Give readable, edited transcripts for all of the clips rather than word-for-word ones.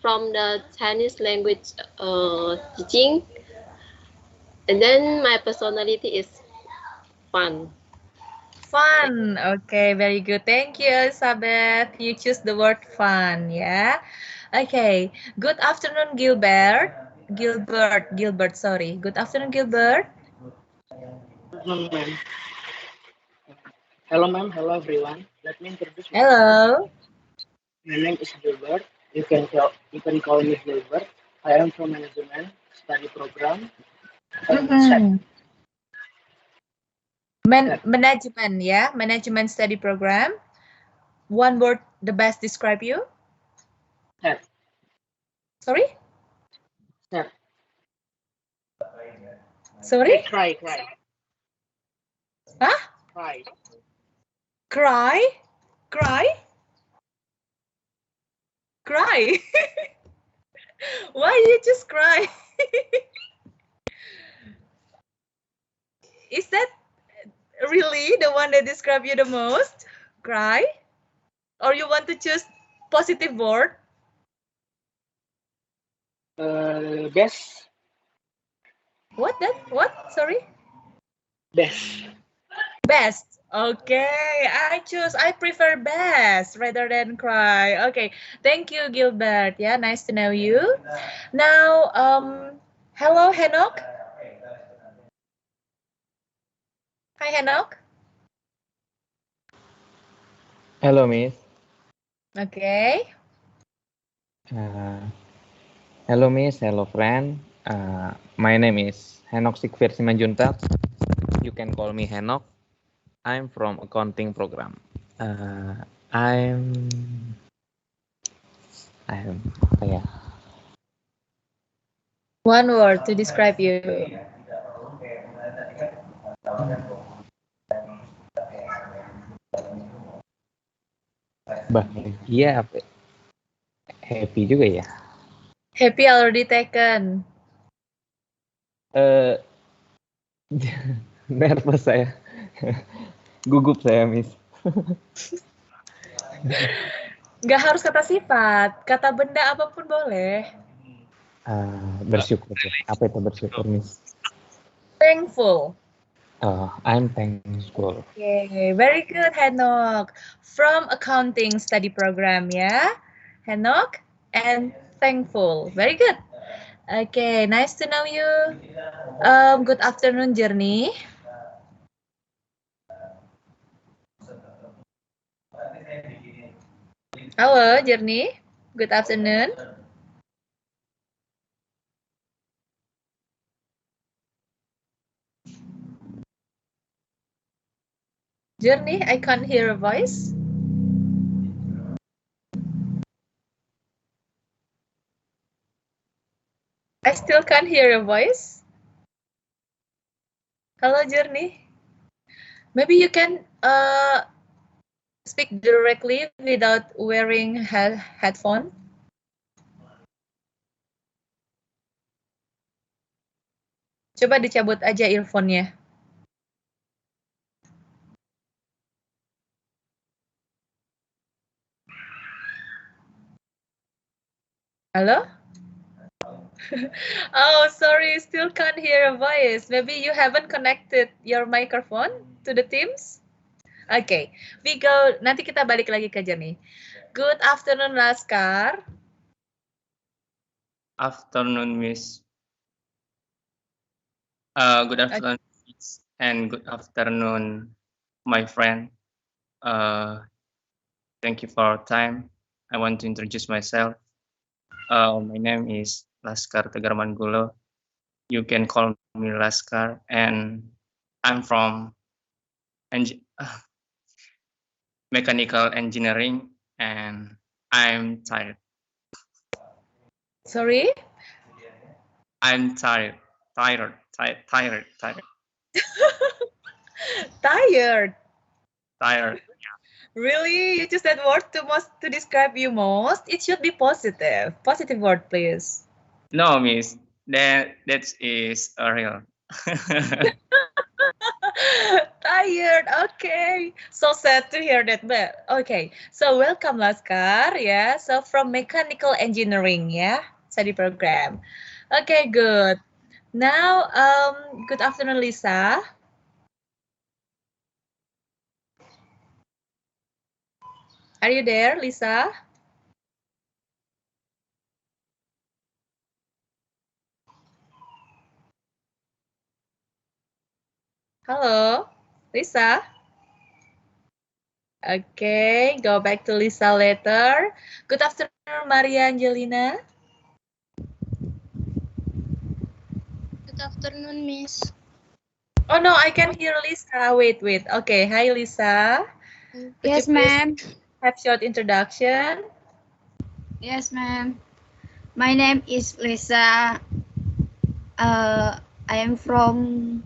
from the Chinese language teaching. And then my personality is fun. Fun. Okay, very good. Thank you, Elizabeth. You choose the word fun, yeah. Okay. Good afternoon, Gilbert. Gilbert, sorry. Good afternoon, Gilbert. Hello, ma'am. Hello, ma'am. Hello, everyone. Let me introduce myself. Hello. My name is Gilbert. You can call me Gilbert. I am from management study program. Set. Mm-hmm. Set. Management, yeah. Management study program. One word, the best describe you. Set. Sorry? Set. Sorry? Cry. Huh? Cry. Cry? Cry? Cry? Why you just cry? Is that really the one that describe you the most? Cry? Or you want to choose positive word? Best. What that? What? Sorry? Best. Best. Okay, I prefer best rather than cry. Okay, thank you, Gilbert. Yeah, nice to know you. Now, hello, Henok. Hi, Henok. Hello, Miss. Okay. Uh, Hello, Miss. Hello, friend. My name is Henok Sikfir Simanjuntak. You can call me Henok. I'm from accounting program. Uh, I'm I'm apa ya? One word to describe you. Bahagia apa? Happy juga ya. Happy already taken. Nervous saya. Gugup saya, Miss. Nggak harus kata sifat, kata benda apapun boleh. Bersyukur ya. Apa itu bersyukur, Miss? Thankful. I'm thankful. Okay, very good, Henok. From accounting study program, ya, Henok, and thankful. Very good. Okay, nice to know you. Good afternoon, Journey. Halo, Journey. Good afternoon. Journey, I can't hear a voice. I still can't hear your voice. Hello, Journey. Maybe you can speak directly without wearing headphone. Coba dicabut aja earphone-nya. Halo? Oh, sorry, still can't hear a voice. Maybe you haven't connected your microphone to the Teams? Okay, we go. Nanti kita balik lagi ke Journey. Good afternoon, Laskar. Afternoon, Miss. Good afternoon, Miss, and good afternoon, my friend. Thank you for your time. I want to introduce myself. My name is Laskar Tegar Mangulo. You can call me Laskar, and I'm from mechanical engineering, and I'm tired. Sorry? I'm tired. Tired. Really? You choose that word to describe you most? It should be positive. Positive word, please. No, Miss. That is a real. Tired. Okay. So sad to hear that. But okay. So welcome Laskar. Yeah. So from mechanical engineering. Yeah. Study program. Okay. Good. Now, good afternoon, Lisa. Are you there, Lisa? Hello, Lisa. Okay, go back to Lisa later. Good afternoon, Maria Angelina. Good afternoon, Miss. Oh no, I can hear Lisa. Wait. Okay, hi Lisa. Could Yes, you please ma'am. have short introduction? Yes, ma'am. My name is Lisa. I am from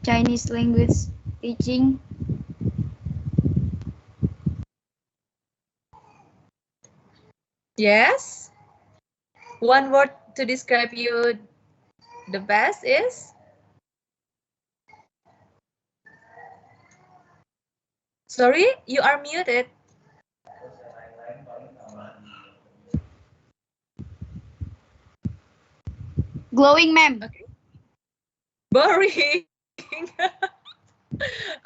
Chinese language teaching. Yes. One word to describe you the best is? Sorry, you are muted. Glowing, ma'am. Okay. Boring.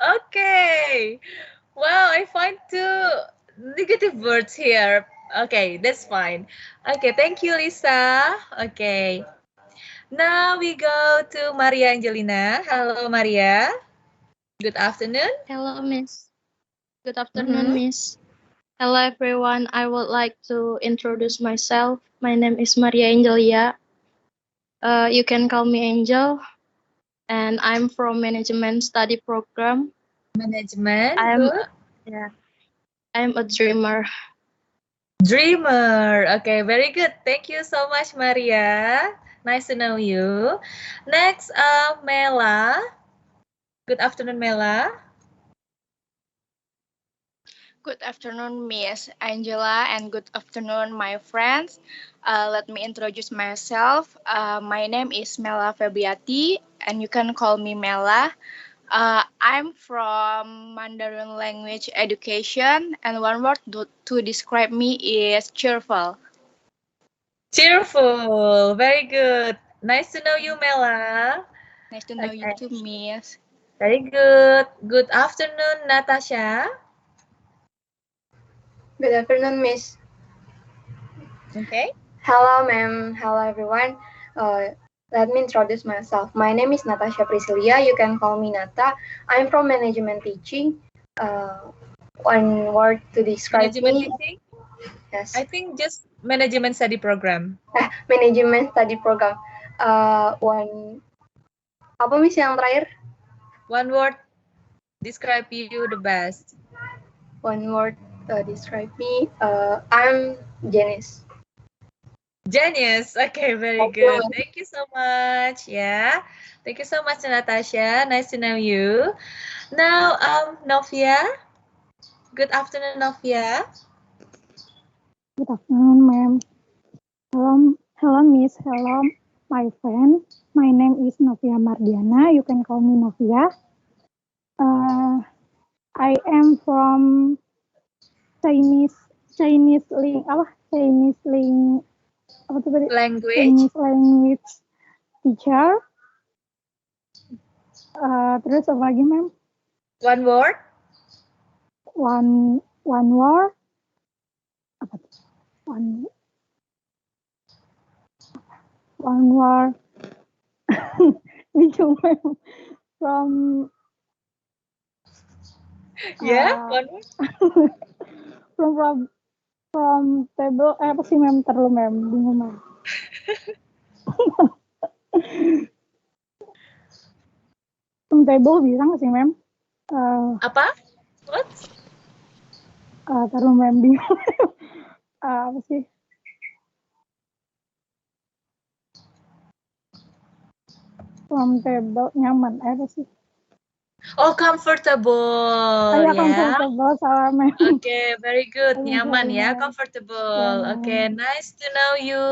Okay. Well, I find two negative words here. Okay, that's fine. Okay, thank you, Lisa. Okay. Now we go to Maria Angelina. Hello, Maria. Good afternoon. Hello, Miss. Good afternoon, Miss. Hello, everyone. I would like to introduce myself. My name is Maria Angelia. You can call me Angel, and I'm from Management Study Program. Management. I'm Good. I'm a dreamer. Dreamer. Okay, very good. Thank you so much, Maria. Nice to know you. Next, Mela. Good afternoon, Mela. Good afternoon, Miss Angela, and good afternoon, my friends. Let me introduce myself. My name is Mela Febriati, and you can call me Mela. I'm from Mandarin Language Education, and one word to describe me is cheerful. Cheerful. Very good. Nice to know you, Mela. Nice to know you Okay. too, Miss. Very good. Good afternoon, Natasha. Good afternoon, Miss. Okay. Hello, ma'am. Hello, everyone. Let me introduce myself. My name is Natasha Priscilia. You can call me Nata. I'm from Management Teaching. One word to describe Management me. teaching? Yes. I think just management study program. Management Study Program. One. Apa Miss yang terakhir? One word describe you the best. One word describe me. I'm Janice. Genius. Okay, very good. Thank you so much. Yeah. Thank you so much, Natasha. Nice to know you. Now, Novia. Good afternoon, Novia. Good afternoon, ma'am. Hello, Miss. Hello, my friend. My name is Novia Mardiana. You can call me Novia. I am from Chinese Language. Chinese language teacher. Terus apa lagi, ma'am? One word. One word. Apa tuh? One word. Bingung, ma'am. One word. From table, apa sih, ma'am? Terlalu, ma'am. Bingung, ma'am. From table bisa nggak sih, ma'am? Apa? What? Terlalu, ma'am. Bingung. Apa sih? From table, nyaman. Apa sih? Oh, comfortable. Ya, Yeah. comfortable. Salah, ma'am. Okay, very good. Nyaman ya, comfortable. Okay, nice to know you,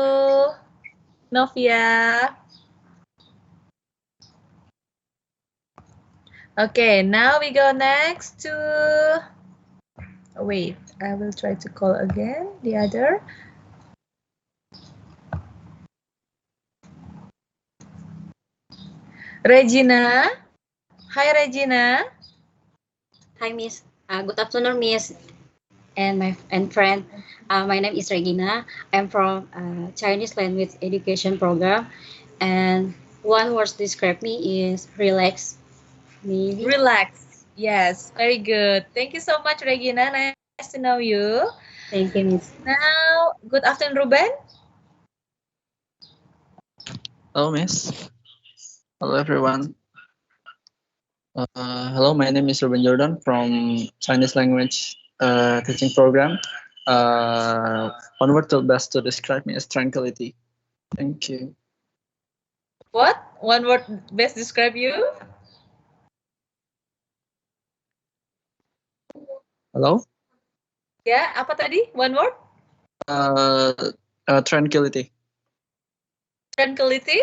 Novia. Okay, now we go next to. Wait, I will try to call again the other. Regina. Hi, Regina. Hi, Miss. Good afternoon, Miss and friend. My name is Regina. I'm from Chinese Language Education Program, and one word to describe me is relax. Maybe. Relax. Yes, very good. Thank you so much, Regina. Nice to know you. Thank you, Miss. Now, good afternoon, Ruben. Hello, Miss. Hello, everyone. Hello, my name is Ruben Jordan from Chinese Language Teaching Program. One word to best to describe me is tranquility. Thank you. What? One word best describe you? Hello? Ya, apa tadi? One word? Tranquility. Tranquility?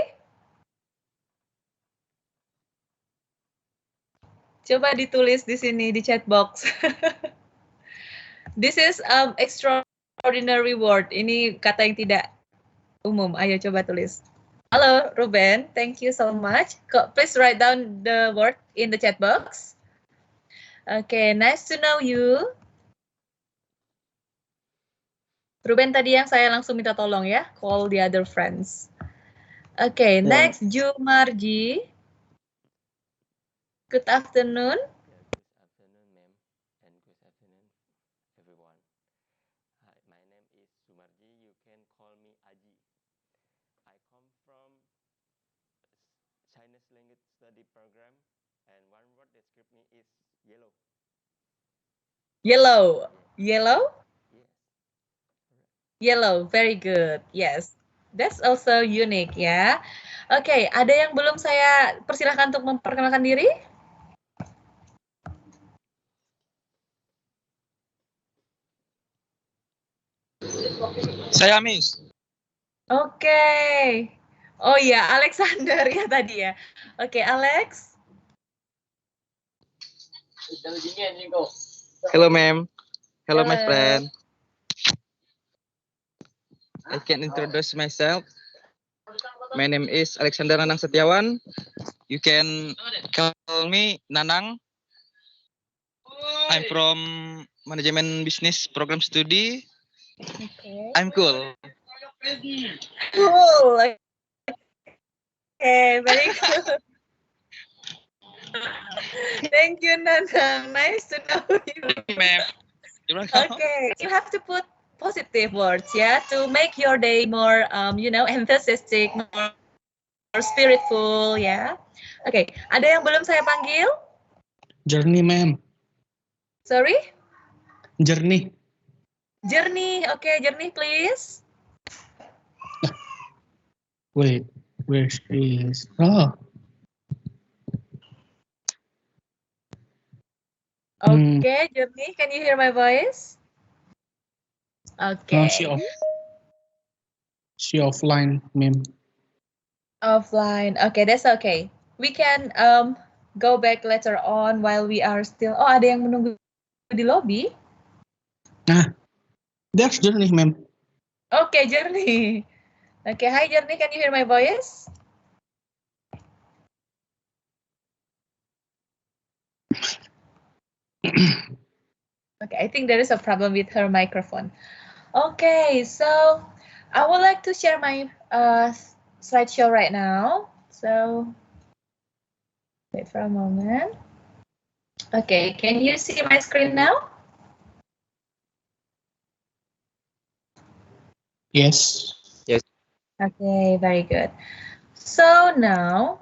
Coba ditulis di sini di chat box. This is extraordinary word. Ini kata yang tidak umum. Ayo coba tulis. Halo, Ruben. Thank you so much. Please write down the word in the chat box. Okay, nice to know you. Ruben tadi yang saya langsung minta tolong ya, call the other friends. Okay, next Jumarji. Good afternoon. Good afternoon, ma'am, and good afternoon, everyone. Hi, my name is Sumarji. You can call me Aji. I come from Chinese Language Study Program, and one word describe me is yellow. Yellow. Yellow? Yes. Yellow, very good. Yes, that's also unique ya. Oke, ada yang belum saya persilahkan untuk memperkenalkan diri? Saya, Miss. Oke. Oh iya, Alexander ya tadi ya. Oke, Alex. Hello, ma'am. Hello, my Hello. friend. I can introduce myself. My name is Alexander Nanang Setiawan. You can call me Nanang. I'm from Management Business Program Studi. Okay. I'm cool. Cool. Okay, very good. Thank you, Nanang. Nice to know you. Ma'am. Okay, you have to put positive words, yeah, to make your day more, enthusiastic, more spiritful, ya. Okay, ada yang belum saya panggil? Journey, ma'am. Sorry? Journey. Journey, okay, Journey, please. Wait, where is? Oh. Okay, Journey, can you hear my voice? Okay. No, she offline, ma'am. Offline. Okay, that's okay. We can go back later on while we are still. Oh, ada yang menunggu di lobby? Nah, that's Journey, ma'am. Okay, Journey. Okay, hi Journey, can you hear my voice? Okay, I think there is a problem with her microphone. Okay, so I would like to share my slideshow right now. So wait for a moment. Okay, can you see my screen now? Yes. Yes. Okay, very good. So now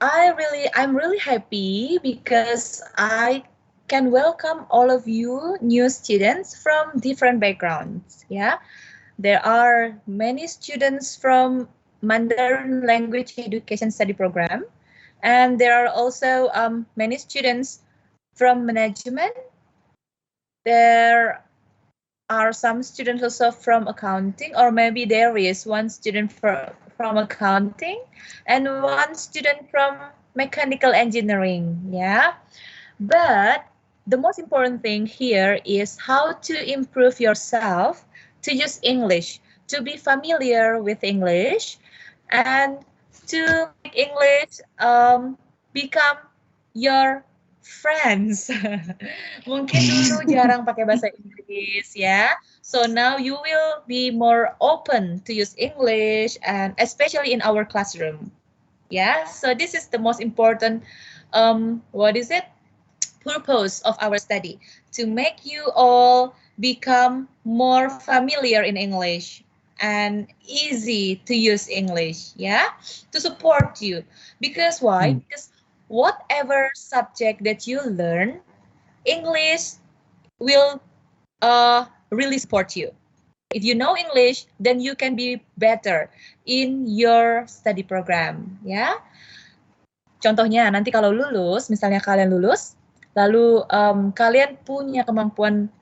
I'm really happy because I can welcome all of you new students from different backgrounds. Yeah, there are many students from Mandarin Language Education Study Program, and there are also many students from management. There are some students also from accounting, or maybe there is one student from accounting and one student from mechanical engineering, yeah. But the most important thing here is how to improve yourself to use English, to be familiar with English, and to make English become your friends. Mungkin dulu jarang pakai bahasa Inggris ya. So now you will be more open to use English, and especially in our classroom. Yeah, so this is the most important purpose of our study, to make you all become more familiar in English and easy to use English, yeah, to support you. Because why? Because whatever subject that you learn, English will really support you. If you know English, then you can be better in your study program, ya. Contohnya nanti kalau lulus, misalnya kalian lulus, lalu kalian punya kemampuan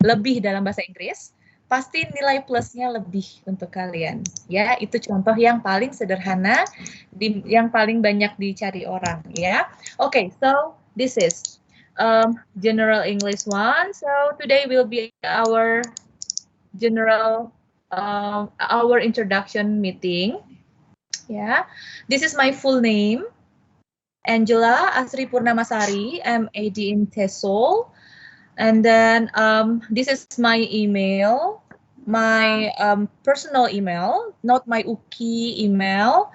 lebih dalam bahasa Inggris, pasti nilai plusnya lebih untuk kalian. Ya, itu contoh yang paling sederhana, yang paling banyak dicari orang. Ya, okay, so this is General English 1. So today will be our general our introduction meeting. Yeah, this is my full name. Angela Asri Purnamasari, MAD in TESOL. And then this is my email, my personal email, not my UKI email,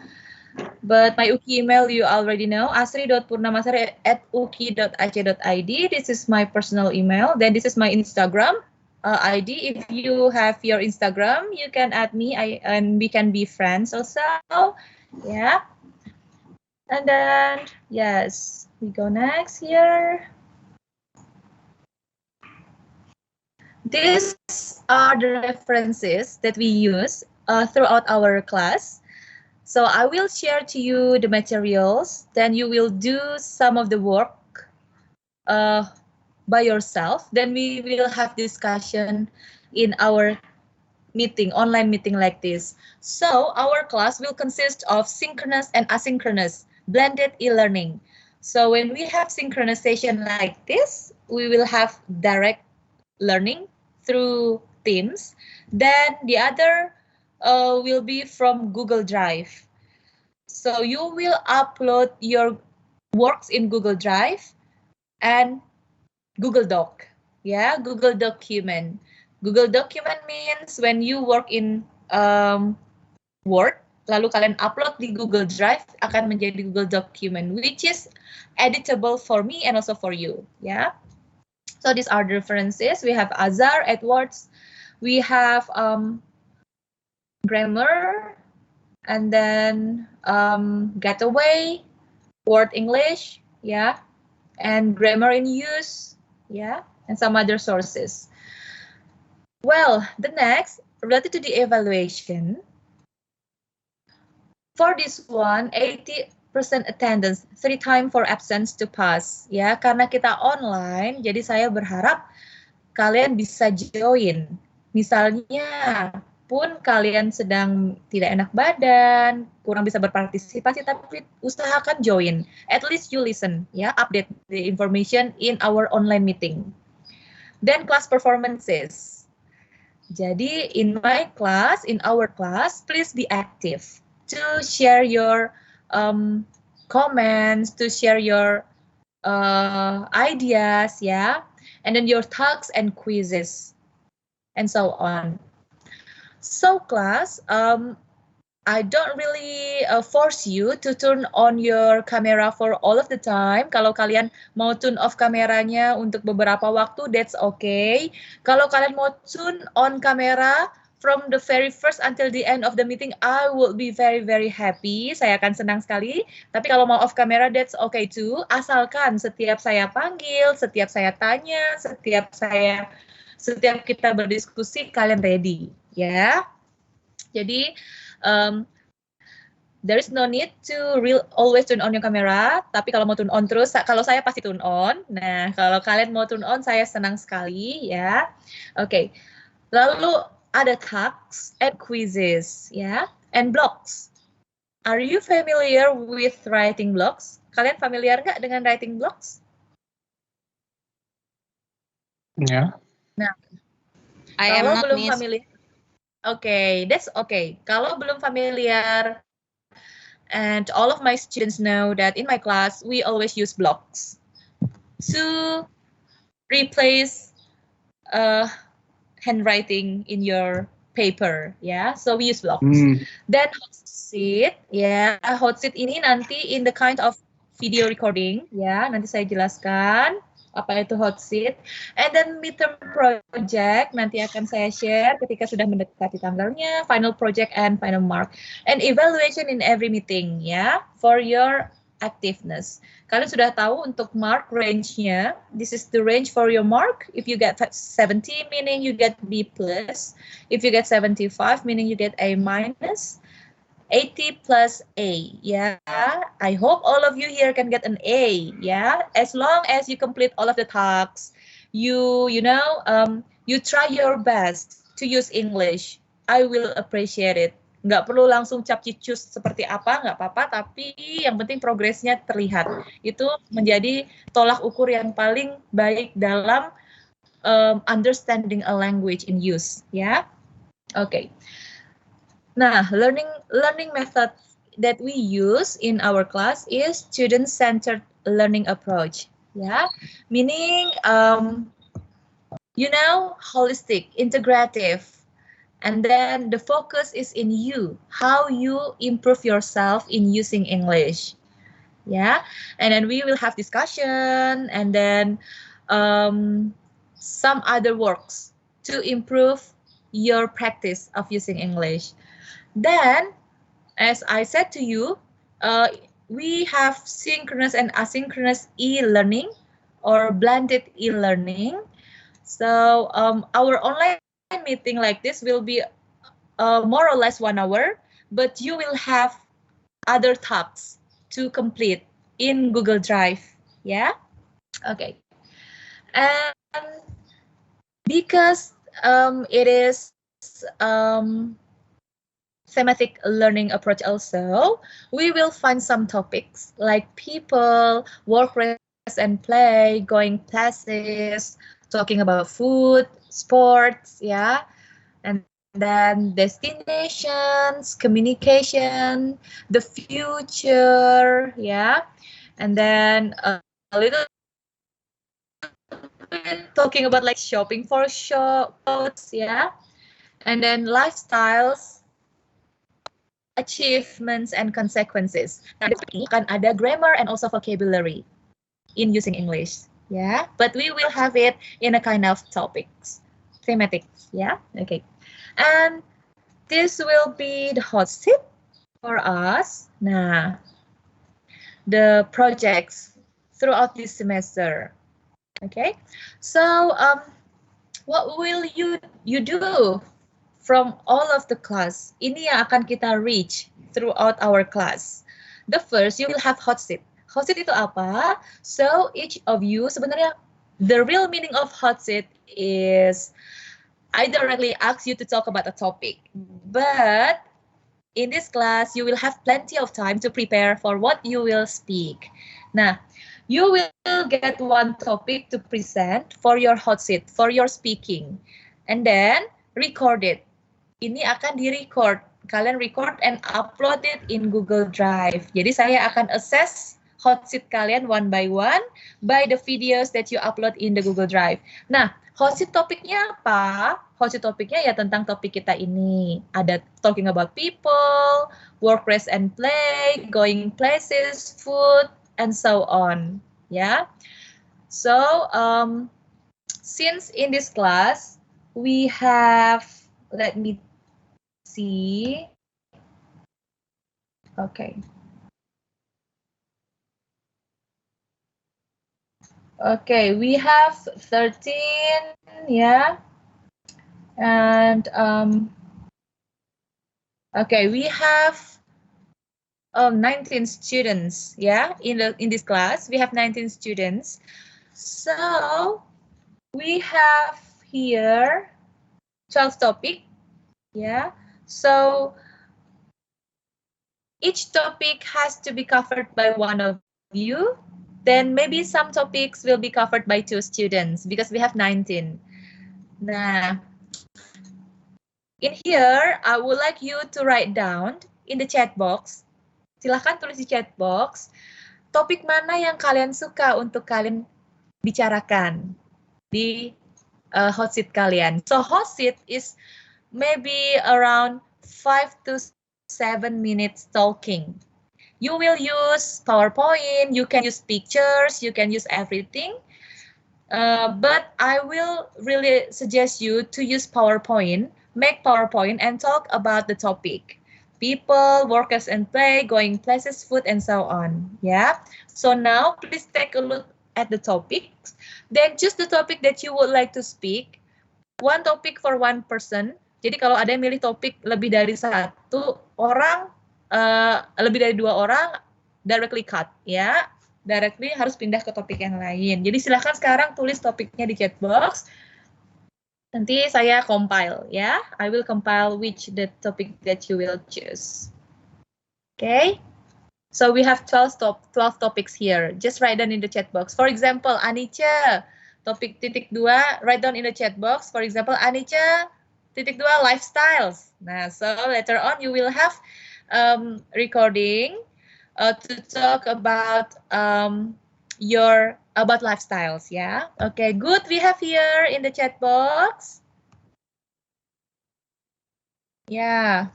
but my UKI email you already know, asri.purnamasari@uki.ac.id. This is my personal email. Then this is my Instagram ID. If you have your Instagram, you can add me, and we can be friends also. Yeah. And then, yes, we go next here. These are the references that we use throughout our class. So I will share to you the materials, then you will do some of the work by yourself. Then we will have discussion in our meeting, online meeting like this. So our class will consist of synchronous and asynchronous blended e-learning. So when we have synchronization like this, we will have direct learning through Teams. Then the other will be from Google Drive. So you will upload your works in Google Drive and Google Doc. Yeah, Google Document. Google Document means when you work in Word, lalu kalian upload di Google Drive, akan menjadi Google Document, which is editable for me and also for you. Yeah. So these are the references. We have Azar, Edwards, we have Grammar, and then Getaway, Word English, yeah, and Grammar in Use, yeah, and some other sources. Well, the next, related to the evaluation, for this one, 80% attendance, 3 time for absence to pass. Ya, karena kita online, jadi saya berharap kalian bisa join. Misalnya pun kalian sedang tidak enak badan, kurang bisa berpartisipasi, tapi usahakan join. At least you listen, ya, update the information in our online meeting. Then class performances. Jadi in my class, in our class, please be active to share your comments, to share your ideas, yeah, and then your talks and quizzes, and so on. So class, I don't really force you to turn on your camera for all of the time. Kalau kalian mau turn off kameranya untuk beberapa waktu, that's okay. Kalau kalian mau turn on kamera from the very first until the end of the meeting, I will be very, very happy. Saya akan senang sekali. Tapi kalau mau off camera, that's okay too. Asalkan setiap saya panggil, setiap saya tanya, setiap kita berdiskusi, kalian ready, ya. Jadi, there is no need to always turn on your camera. Tapi kalau mau turn on terus, kalau saya pasti turn on. Nah, kalau kalian mau turn on, saya senang sekali, ya. Oke. Lalu ada tasks and quizzes, ya, and blogs. Are you familiar with writing blogs? Kalian familiar nggak dengan writing blocks? Yeah. Nah, I am kalau not, belum Miss. familiar, that's okay. Kalau belum familiar, and all of my students know that in my class we always use blocks to replace handwriting in your paper, ya. So we use blocks. Then hot seat, ya. Hot seat ini nanti in the kind of video recording, ya. Nanti saya jelaskan apa itu hot seat. And then midterm project nanti akan saya share ketika sudah mendekati tanggalnya, final project and final mark. And evaluation in every meeting, ya, for your activeness. Kalian sudah tahu untuk mark range-nya. This is the range for your mark. If you get 70, meaning you get B plus. If you get 75, meaning you get A minus. 80 plus A, yeah. I hope all of you here can get an A, yeah. As long as you complete all of the tasks, you try your best to use English. I will appreciate it. Nggak perlu langsung capcicus seperti apa, nggak apa-apa, tapi yang penting progresnya terlihat. Itu menjadi tolak ukur yang paling baik dalam understanding a language in use, ya. Okay. Nah, learning method that we use in our class is student-centered learning approach, ya. Meaning, holistic, integrative. And then the focus is in you, how you improve yourself in using English. Yeah, and then we will have discussion and then some other works to improve your practice of using English. Then, as I said to you, we have synchronous and asynchronous e-learning or blended e-learning. So our online meeting like this will be more or less 1 hour, but you will have other tasks to complete in Google Drive, yeah? Okay. And because it is thematic learning approach also, we will find some topics like people, work, rest and play, going places, talking about food, sports, yeah, and then destinations, communication, the future, yeah, and then a little bit talking about like shopping for clothes, yeah, and then lifestyles, achievements and consequences. Nah, akan ada grammar and also vocabulary in using English. Yeah, but we will have it in a kind of topics, thematics, yeah, okay. And this will be the hot seat for us. Nah, the projects throughout this semester, okay. So, what will you do from all of the class? Ini yang akan kita reach throughout our class. The first, you will have hot seat. Hot seat itu apa? So each of you, sebenarnya the real meaning of hot seat is I directly ask you to talk about a topic. But in this class, you will have plenty of time to prepare for what you will speak. Nah, you will get one topic to present for your hot seat, for your speaking. And then record it. Ini akan di-record. Kalian record and upload it in Google Drive. Jadi saya akan assess hot seat kalian one by the videos that you upload in the Google Drive. Nah, hot seat topiknya apa? Hot seat topiknya ya tentang topik kita ini. Ada talking about people, work, rest, and play, going places, food, and so on. Yeah. So, since in this class, we have, let me see. Okay. Okay, we have 13, yeah, and okay, we have 19 students, yeah, in this class. We have 19 students. So we have here 12 topic, yeah. So each topic has to be covered by one of you, then maybe some topics will be covered by 2 students because we have 19. Nah, in here, I would like you to write down in the chat box. Silahkan tulis di chat box, topik mana yang kalian suka untuk kalian bicarakan di hot seat kalian. So hot seat is maybe around 5 to 7 minutes talking. You will use PowerPoint, you can use pictures, you can use everything. But I will really suggest you to use PowerPoint, make PowerPoint and talk about the topic. People, workers and play, going places, food, and so on. Yeah. So now please take a look at the topics. Then choose the topic that you would like to speak. One topic for one person. Jadi kalau ada yang milih topik lebih dari satu orang, lebih dari 2 orang, directly cut. Ya. Directly harus pindah ke topik yang lain. Jadi silahkan sekarang tulis topiknya di chat box. Nanti saya compile, ya. I will compile which the topic that you will choose. Okay. So we have 12 topics here. Just write down in the chat box. For example, Anica, topik titik 2, write down in the chat box. For example, Anica, titik 2, lifestyles. Nah, so later on you will have recording to talk about about lifestyles, yeah. Okay, good. We have here in the chat box. Yeah.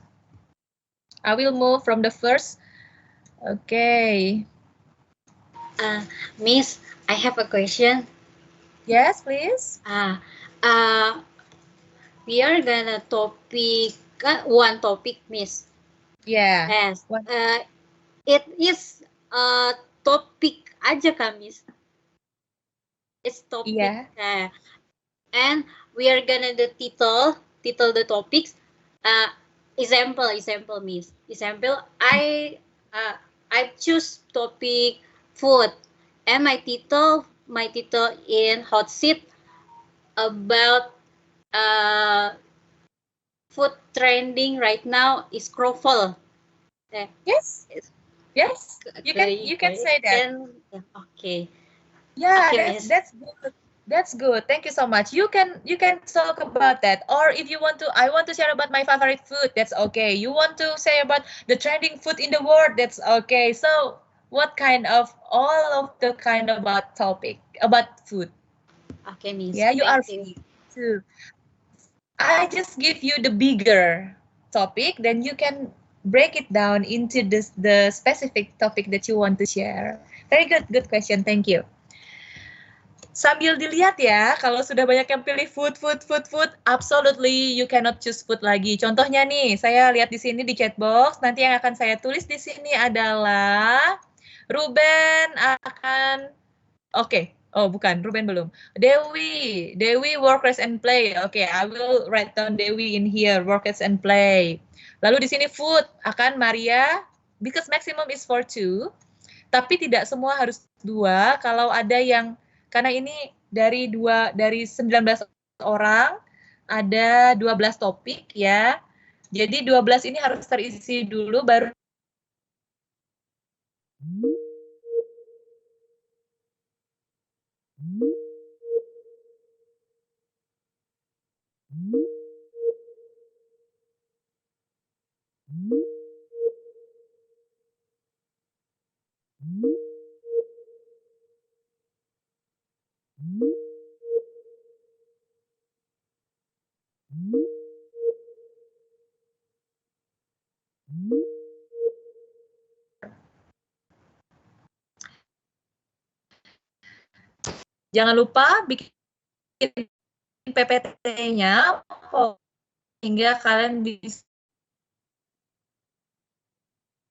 I will move from the first. Okay. Miss, I have a question. Yes, please. We are gonna topic one topic, Miss. Yeah. Yes. It is topik aja kan, Miss? It's topic. Yeah. And we are gonna title the topics. Example, Miss. Example, I choose topic food, and my title in hot seat about food trending right now is croffle. Yes. Yes. You can say that. Okay. Yeah, okay, that's good. That's good. Thank you so much. You can talk about that. Or if you want to, I want to share about my favorite food. That's okay. You want to say about the trending food in the world. That's okay. So what kind of about topic about food? Okay, Miss. Yeah, you are free too. I just give you the bigger topic, then you can break it down into the specific topic that you want to share. Very good question. Thank you. Sambil dilihat ya, kalau sudah banyak yang pilih food, absolutely you cannot choose food lagi. Contohnya nih, saya lihat di sini di chat box, nanti yang akan saya tulis di sini adalah Ruben akan, oh bukan, Ruben belum. Dewi, workers and play. Okay, I will write down Dewi in here, workers and play. Lalu di sini food akan Maria, because maximum is for 2. Tapi tidak semua harus 2. Kalau ada yang, karena ini dari 19 orang, ada 12 topik ya. Jadi 12 ini harus terisi dulu baru. Jangan lupa bikin PPT-nya hingga kalian bisa.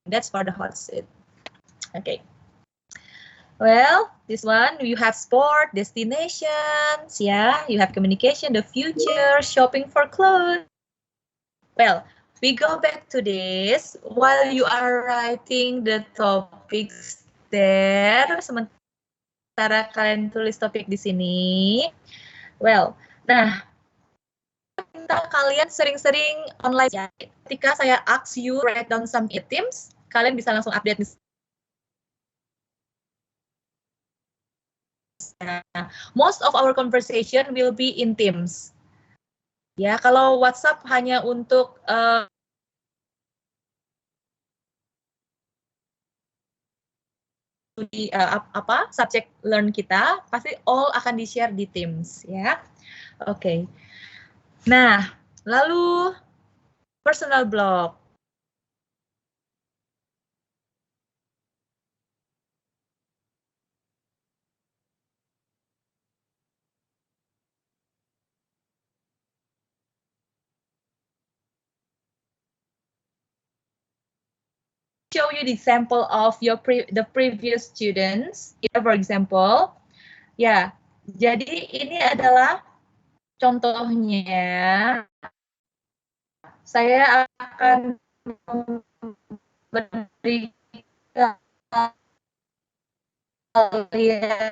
That's for the hot seat. Okay. Well, this one you have sport, destinations, yeah. You have communication, the future, shopping for clothes. Well, we go back to this while you are writing the topics there. Sementara kalian tulis topik di sini. Well, nah, minta kalian sering-sering online ya. Ketika saya ask you write down some items, kalian bisa langsung update Nah, most of our conversation will be in Teams. Ya, kalau WhatsApp hanya untuk subject learn kita, pasti all akan di-share di Teams ya. Oke. Nah, lalu personal blog. Show you the example of your the previous students. For example, ya, jadi ini adalah contohnya. Saya akan memberikan kalian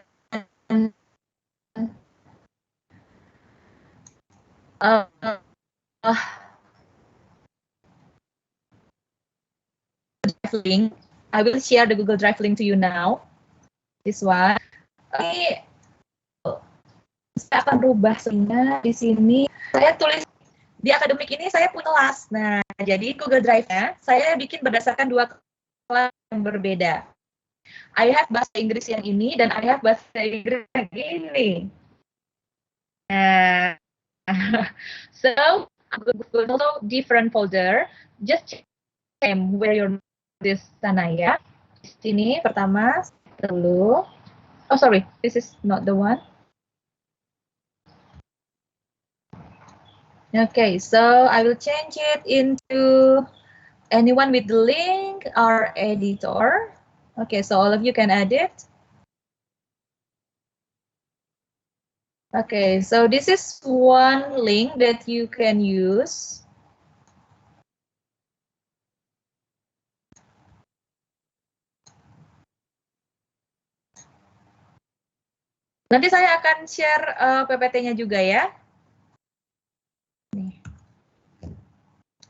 link. I will share the Google Drive link to you now. This one. Ini saya akan rubah sehingga di sini saya tulis di akademik ini saya punya kelas. Nah, jadi Google Drive-nya saya bikin berdasarkan 2 kelas yang berbeda. I have bahasa Inggris yang ini dan I have bahasa Inggris yang ini. So Google also different folder. Just check where your di sana ya. Di sini pertama dulu. Oh sorry, this is not the one. Okay, so I will change it into anyone with the link or editor. Okay, so all of you can edit. Okay, so this is one link that you can use. Nanti saya akan share PPT-nya juga ya.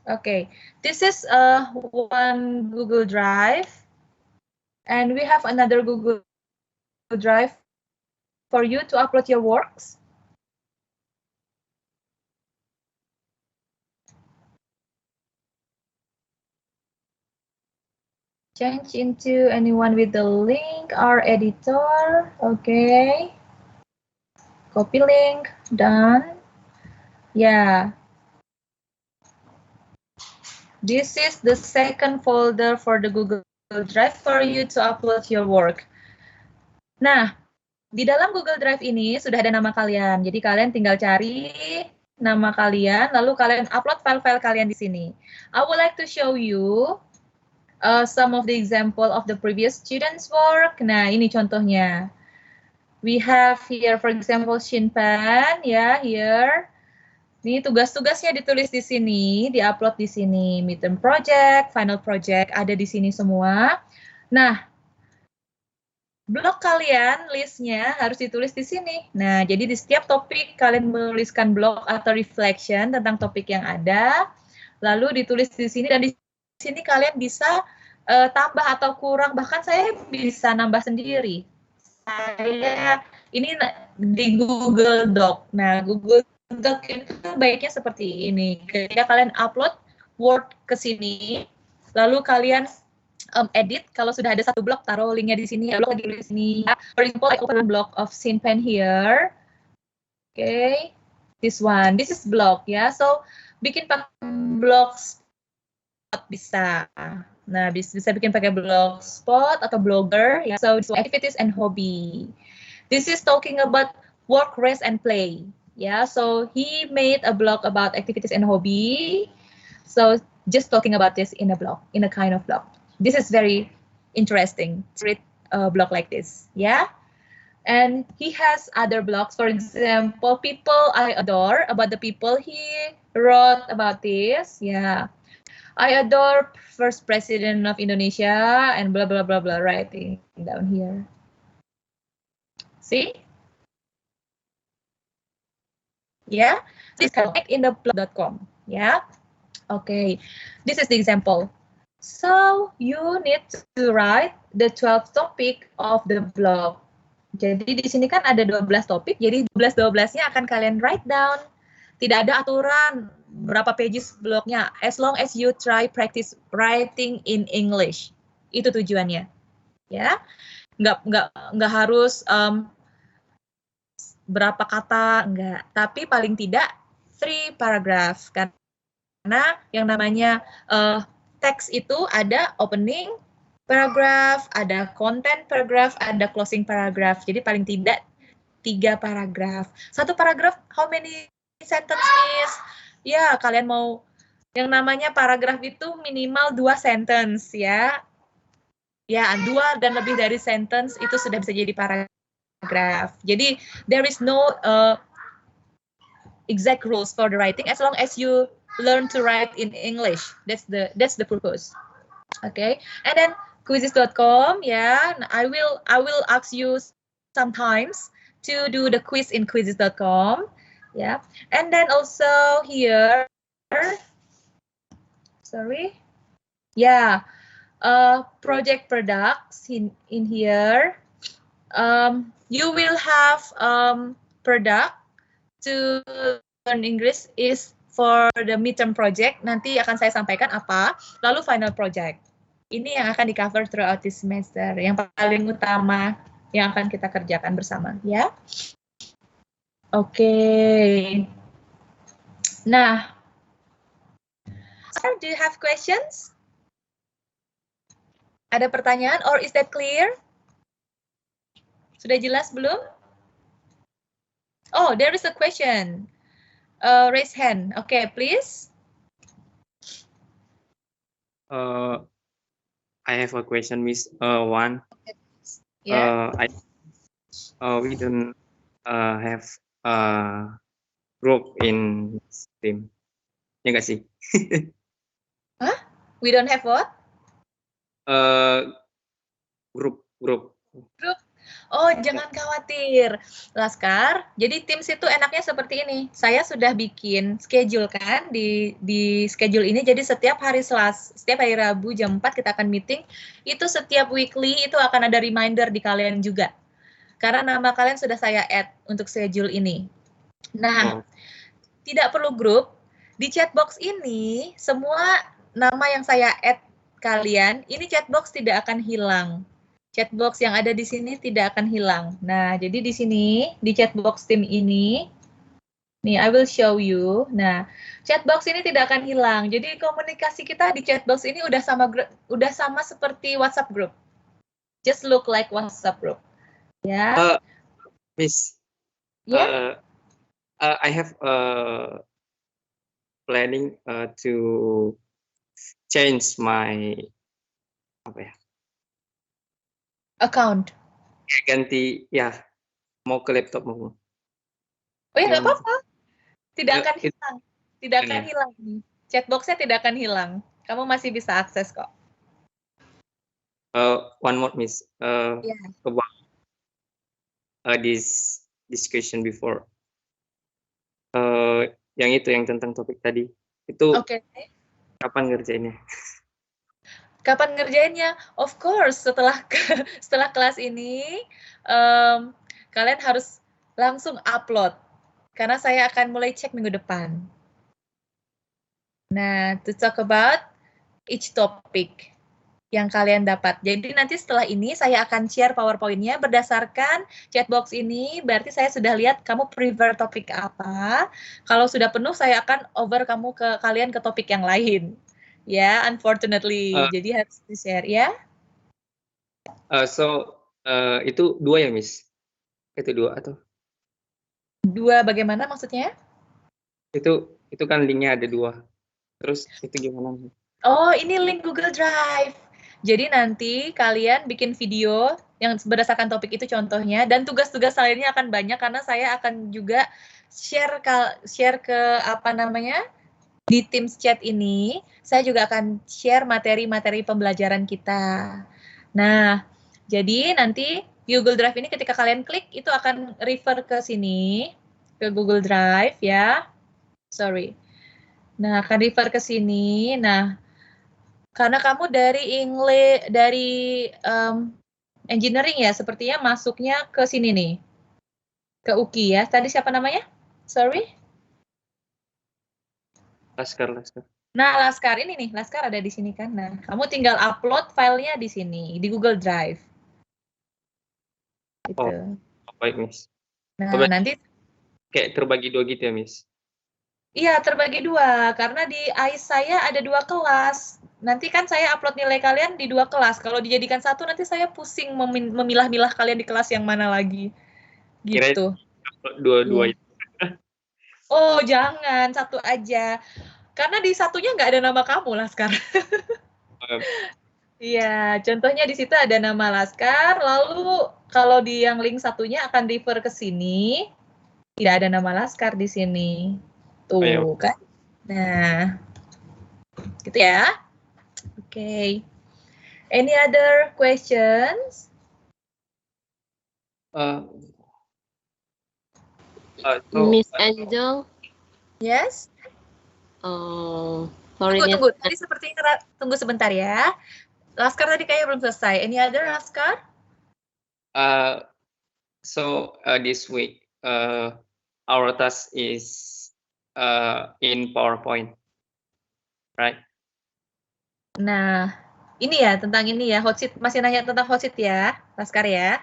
Okay, this is one Google Drive, and we have another Google Drive for you to upload your works. Change into anyone with the link or editor. Okay. Copy link, done. Yeah. This is the second folder for the Google Drive for you to upload your work. Nah, di dalam Google Drive ini sudah ada nama kalian. Jadi kalian tinggal cari nama kalian, lalu kalian upload file-file kalian di sini. I would like to show you some of the example of the previous students' work. Nah, ini contohnya. We have here, for example, Shinpan, ya, here. Ini tugas-tugasnya ditulis di sini, diupload di sini. Midterm project, final project, ada di sini semua. Nah, blog kalian, listnya harus ditulis di sini. Nah, jadi di setiap topik kalian menuliskan blog atau reflection tentang topik yang ada, lalu ditulis di sini, dan di sini kalian bisa tambah atau kurang, bahkan saya bisa nambah sendiri. Saya ini di Google Doc. Nah, Google Doc itu baiknya seperti ini. Ketika kalian upload Word ke sini, lalu kalian edit. Kalau sudah ada satu blog, taruh linknya di sini. Blog di sini. For example, I open a blog of Shinpan here. Okay, this one. This is blog ya. So bikin pakai blogspot bisa. Nah, bisa bikin pakai blogspot atau blogger. Ya. So activities and hobby. This is talking about work, rest, and play. Yeah, so he made a blog about activities and hobby. So just talking about this in a blog, in a kind of blog. This is very interesting to read a blog like this. Yeah, and he has other blogs. For example, people I adore, about the people he wrote about this. Yeah, I adore first president of Indonesia and blah blah blah blah. Writing down here. See. Yeah, this connect in the blog.com. Yeah, okay. This is the example. So you need to write the 12th topic of the blog. Jadi di sini kan ada 12 topik, jadi 12-12-nya akan kalian write down. Tidak ada aturan berapa pages blognya, as long as you try practice writing in English. Itu tujuannya. Ya, nggak harus berapa kata, enggak. Tapi paling tidak 3 paragraph, karena yang namanya teks itu ada opening paragraph, ada content paragraph, ada closing paragraph. Jadi paling tidak 3 paragraph. 1 paragraph how many sentences? Ya, kalian mau yang namanya paragraph itu minimal 2 sentence ya. Ya, 2 dan lebih dari sentence itu sudah bisa jadi paragraph. Jadi there is no exact rules for the writing as long as you learn to write in English. That's the purpose. Okay, and then quizzes.com, yeah, I will ask you sometimes to do the quiz in quizzes.com, yeah, and then also here, sorry, yeah, project products in here. You will have product to learn English is for the midterm project. Nanti akan saya sampaikan apa, lalu final project. Ini yang akan di-cover throughout this semester, yang paling utama yang akan kita kerjakan bersama, ya. Oke. Nah, do you have questions? Ada pertanyaan, or is that clear? Sudah jelas belum? Oh, there is a question. Raise hand. Okay, please. I have a question, Miss. One. Yeah. We don't have group in team. Ya nggak sih? Hah? We don't have what? Grup. Grup. Oh, jangan khawatir, Laskar. Jadi Teams itu enaknya seperti ini. Saya sudah bikin schedule kan di schedule ini. Jadi setiap hari setiap hari Rabu jam 4 kita akan meeting. Itu setiap weekly itu akan ada reminder di kalian juga. Karena nama kalian sudah saya add untuk schedule ini. Nah, tidak perlu grup. Di chatbox ini semua nama yang saya add kalian, ini chatbox tidak akan hilang. Chatbox yang ada di sini tidak akan hilang. Nah, jadi di sini, di chatbox tim ini, nih, I will show you. Nah, chatbox ini tidak akan hilang. Jadi komunikasi kita di chatbox ini udah sama seperti WhatsApp group. Just look like WhatsApp group. Ya. Miss. Yeah. I have planning to change my account. Ganti ya, mau ke laptop mau. Oh ya, nggak apa-apa. Tidak akan hilang. Tidak akan hilang. Chatbox-nya tidak akan hilang. Kamu masih bisa akses kok. One more, Miss. Yeah. About this discussion before. Yang itu, yang tentang topik tadi. Itu kapan ngerjainnya? Kapan ngerjainnya? Of course, setelah kelas ini, kalian harus langsung upload. Karena saya akan mulai cek minggu depan. Nah, to talk about each topic yang kalian dapat. Jadi nanti setelah ini saya akan share PowerPoint-nya berdasarkan chatbox ini. Berarti saya sudah lihat kamu prefer topik apa. Kalau sudah penuh, saya akan over kalian ke topik yang lain. Ya, unfortunately. Jadi harus di-share, ya. Itu 2 ya, Miss? Itu 2 atau? 2 bagaimana maksudnya? Itu kan linknya ada 2. Terus itu gimana? Oh, ini link Google Drive. Jadi nanti kalian bikin video yang berdasarkan topik itu contohnya, dan tugas-tugas lainnya akan banyak karena saya akan juga share ke di Teams chat ini, saya juga akan share materi-materi pembelajaran kita. Nah, jadi nanti Google Drive ini ketika kalian klik, itu akan refer ke sini, ke Google Drive ya. Sorry. Nah, akan refer ke sini. Nah, karena kamu dari engineering ya, sepertinya masuknya ke sini nih. Ke UKI ya. Tadi siapa namanya? Sorry. Laskar. Nah, Laskar ini nih, Laskar ada di sini kan. Nah, kamu tinggal upload filenya di sini, di Google Drive. Gitu. Oh, baik, Miss. Nah, nanti kayak terbagi 2 gitu ya, Miss? iya, terbagi 2, karena di AIS saya ada 2 kelas. Nanti kan saya upload nilai kalian di 2 kelas. Kalau dijadikan 1, nanti saya pusing memilah-milah kalian di kelas yang mana lagi. Gitu. Dua-dua itu. Oh, jangan, 1 aja. Karena di satunya nggak ada nama kamu, Laskar. Iya, contohnya di situ ada nama Laskar, lalu kalau di yang link satunya akan refer ke sini, tidak ada nama Laskar di sini. Tuh, kan? Nah, gitu ya. Oke. Any other questions? Miss Angel. Yes. Sorry. Tunggu. Tadi sepertinya tunggu sebentar ya. Laskar tadi kayaknya belum selesai. Any other, Laskar? So this week our task is in PowerPoint, right? Nah, ini ya tentang ini ya, hot seat. Masih nanya tentang hot seat ya, Laskar ya.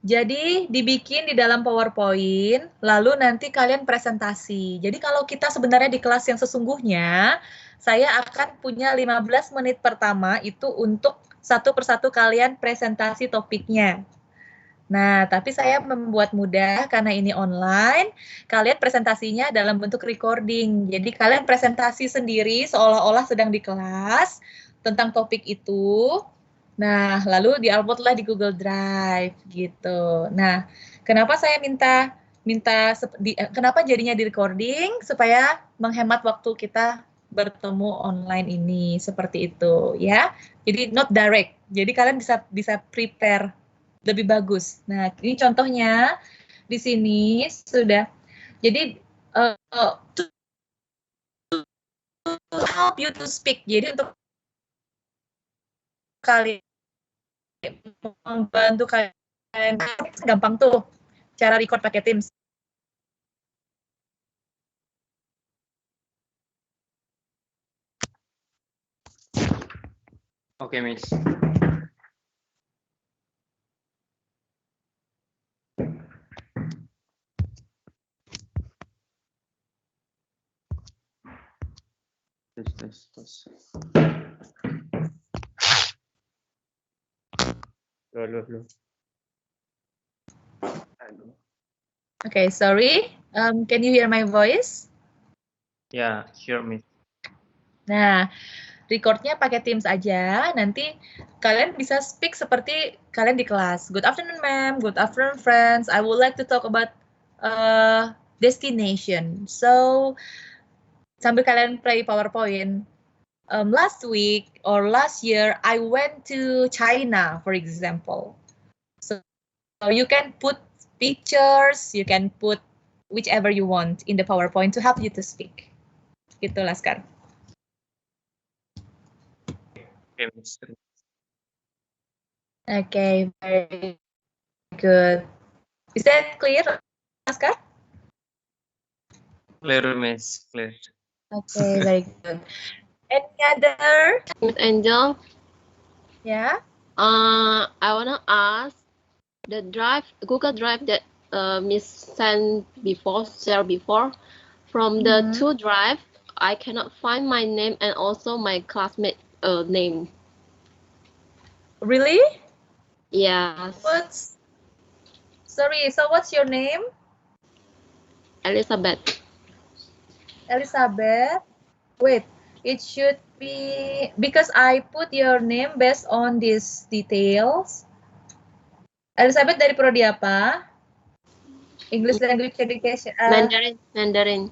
Jadi dibikin di dalam PowerPoint, lalu nanti kalian presentasi. Jadi kalau kita sebenarnya di kelas yang sesungguhnya, saya akan punya 15 menit pertama itu untuk satu persatu kalian presentasi topiknya. Nah, tapi saya membuat mudah karena ini online, kalian presentasinya dalam bentuk recording. Jadi kalian presentasi sendiri seolah-olah sedang di kelas tentang topik itu. Nah, lalu di-upload-lah di Google Drive gitu. Nah, kenapa saya kenapa jadinya di recording supaya menghemat waktu kita bertemu online ini seperti itu ya. Jadi not direct. Jadi kalian bisa prepare lebih bagus. Nah, ini contohnya di sini sudah. Jadi to help you to speak. Jadi untuk kalian membantu kalian gampang tuh cara record pakai Teams. Oke, Miss. Tes. Loh. Okay, sorry. Can you hear my voice? Yeah, sure, Miss. Nah, recordnya pakai Teams aja. Nanti kalian bisa speak seperti kalian di kelas. Good afternoon, ma'am. Good afternoon, friends. I would like to talk about destination. So, sambil kalian play PowerPoint. Last week or last year, I went to China, for example. So you can put pictures, you can put whichever you want in the PowerPoint to help you to speak. Gitu, Laskar. Okay, very good. Is that clear, Laskar? Clear, Miss. Clear. Okay, very good. Any other? Miss Angel. Yeah. I wanna ask the Google Drive that Miss shared before. From the 2 drive, I cannot find my name and also my classmate name. Really? Yes. Sorry, so what's your name? Elizabeth. Elizabeth. Wait, it should be because I put your name based on these details. Elizabeth dari prodi apa? English Language Education. Mandarin.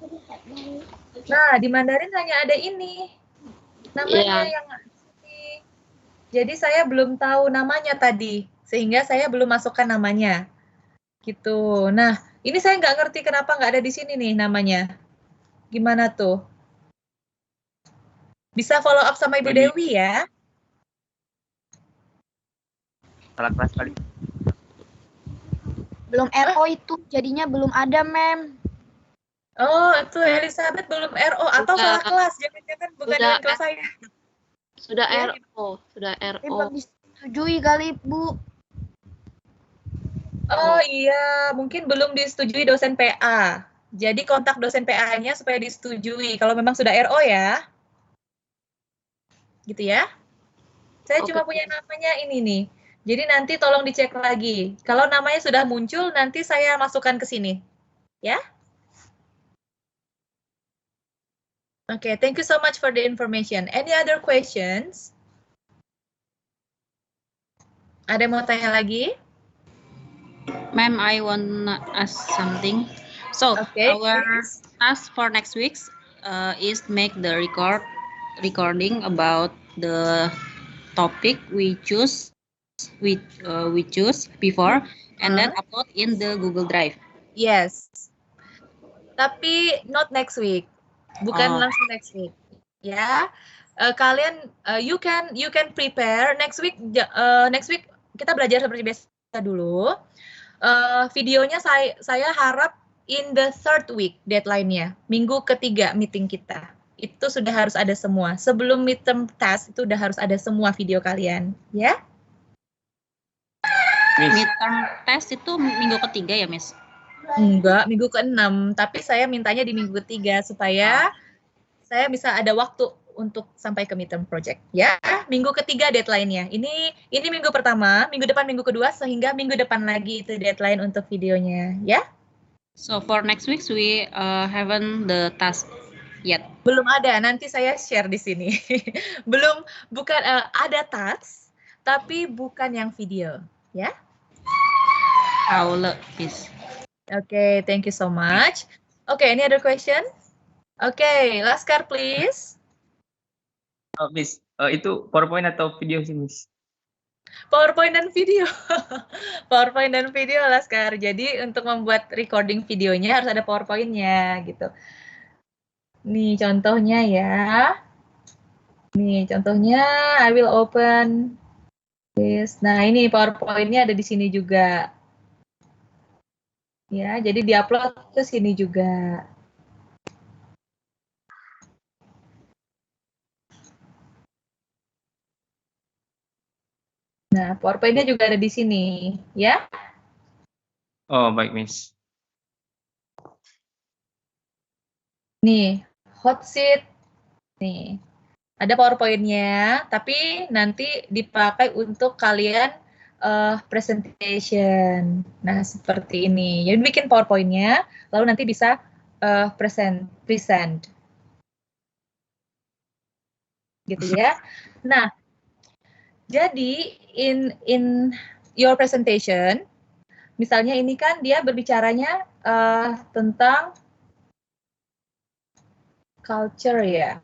Nah, di Mandarin hanya ada ini. Namanya yang ini. Jadi saya belum tahu namanya tadi, sehingga saya belum masukkan namanya. Gitu. Nah, ini saya nggak ngerti kenapa nggak ada di sini nih namanya. Gimana tuh? Bisa follow up sama Ibu Dewi ya? Salah kelas kali. Belum RO itu, jadinya belum ada, Mem. Oh, itu Elizabeth belum RO atau Sudah. salah kelas, jangan-jangan bukan Sudah, dengan kelas saya. Sudah Ya, RO, sudah Tapi RO. belum disetujui kali, Bu. Oh iya, mungkin belum disetujui dosen PA. Jadi kontak dosen PA-nya supaya disetujui. Kalau memang sudah RO ya. Gitu ya. Saya Oke. cuma punya namanya ini nih. Jadi nanti tolong dicek lagi. Kalau namanya sudah muncul, nanti saya masukkan ke sini. Ya. Oke, thank you so much for the information. Any other questions? Ada yang mau tanya lagi? Ma'am, I want to ask something. So Okay, our please. task for next week is make the recording about the topic we choose before and then upload in the Google Drive. Yes. Tapi not next week. Bukan Oh. langsung next week. Ya. Kalian you can prepare next week kita belajar seperti biasa dulu. Videonya saya harap in the third week deadline-nya. Minggu ketiga meeting kita. Itu sudah harus ada semua. Sebelum midterm test itu udah harus ada semua video kalian, ya? Midterm test itu minggu ketiga ya, Miss? Enggak, minggu ke-6. Tapi saya mintanya di minggu ketiga supaya saya bisa ada waktu untuk sampai ke midterm project. Ya, minggu ketiga deadline-nya. Ini minggu pertama, minggu depan minggu kedua, sehingga minggu depan lagi itu deadline untuk videonya. Ya? So for next week we haven't the task yet. Belum ada, nanti saya share di sini. bukan ada task, tapi bukan yang video. Ya? I'll please. Okay, thank you so much. Okay, any other question? Okay, Laskar, please. Oh, Miss, itu PowerPoint atau video sih, Miss? PowerPoint dan video. PowerPoint dan video, Laskar. Jadi untuk membuat recording videonya harus ada PowerPoint-nya gitu. Nih contohnya ya. Nih contohnya, I will open this. Nah ini PowerPoint-nya ada di sini juga. Ya, jadi diupload ke sini juga. Nah, PowerPoint-nya juga ada di sini, ya. Oh, baik, Miss. Nih, hot seat. Nih, ada PowerPoint-nya, tapi nanti dipakai untuk kalian presentation. Nah, seperti ini. Jadi bikin PowerPoint-nya, lalu nanti bisa present. Gitu ya. Nah, jadi in your presentation, misalnya ini kan dia berbicaranya tentang culture ya.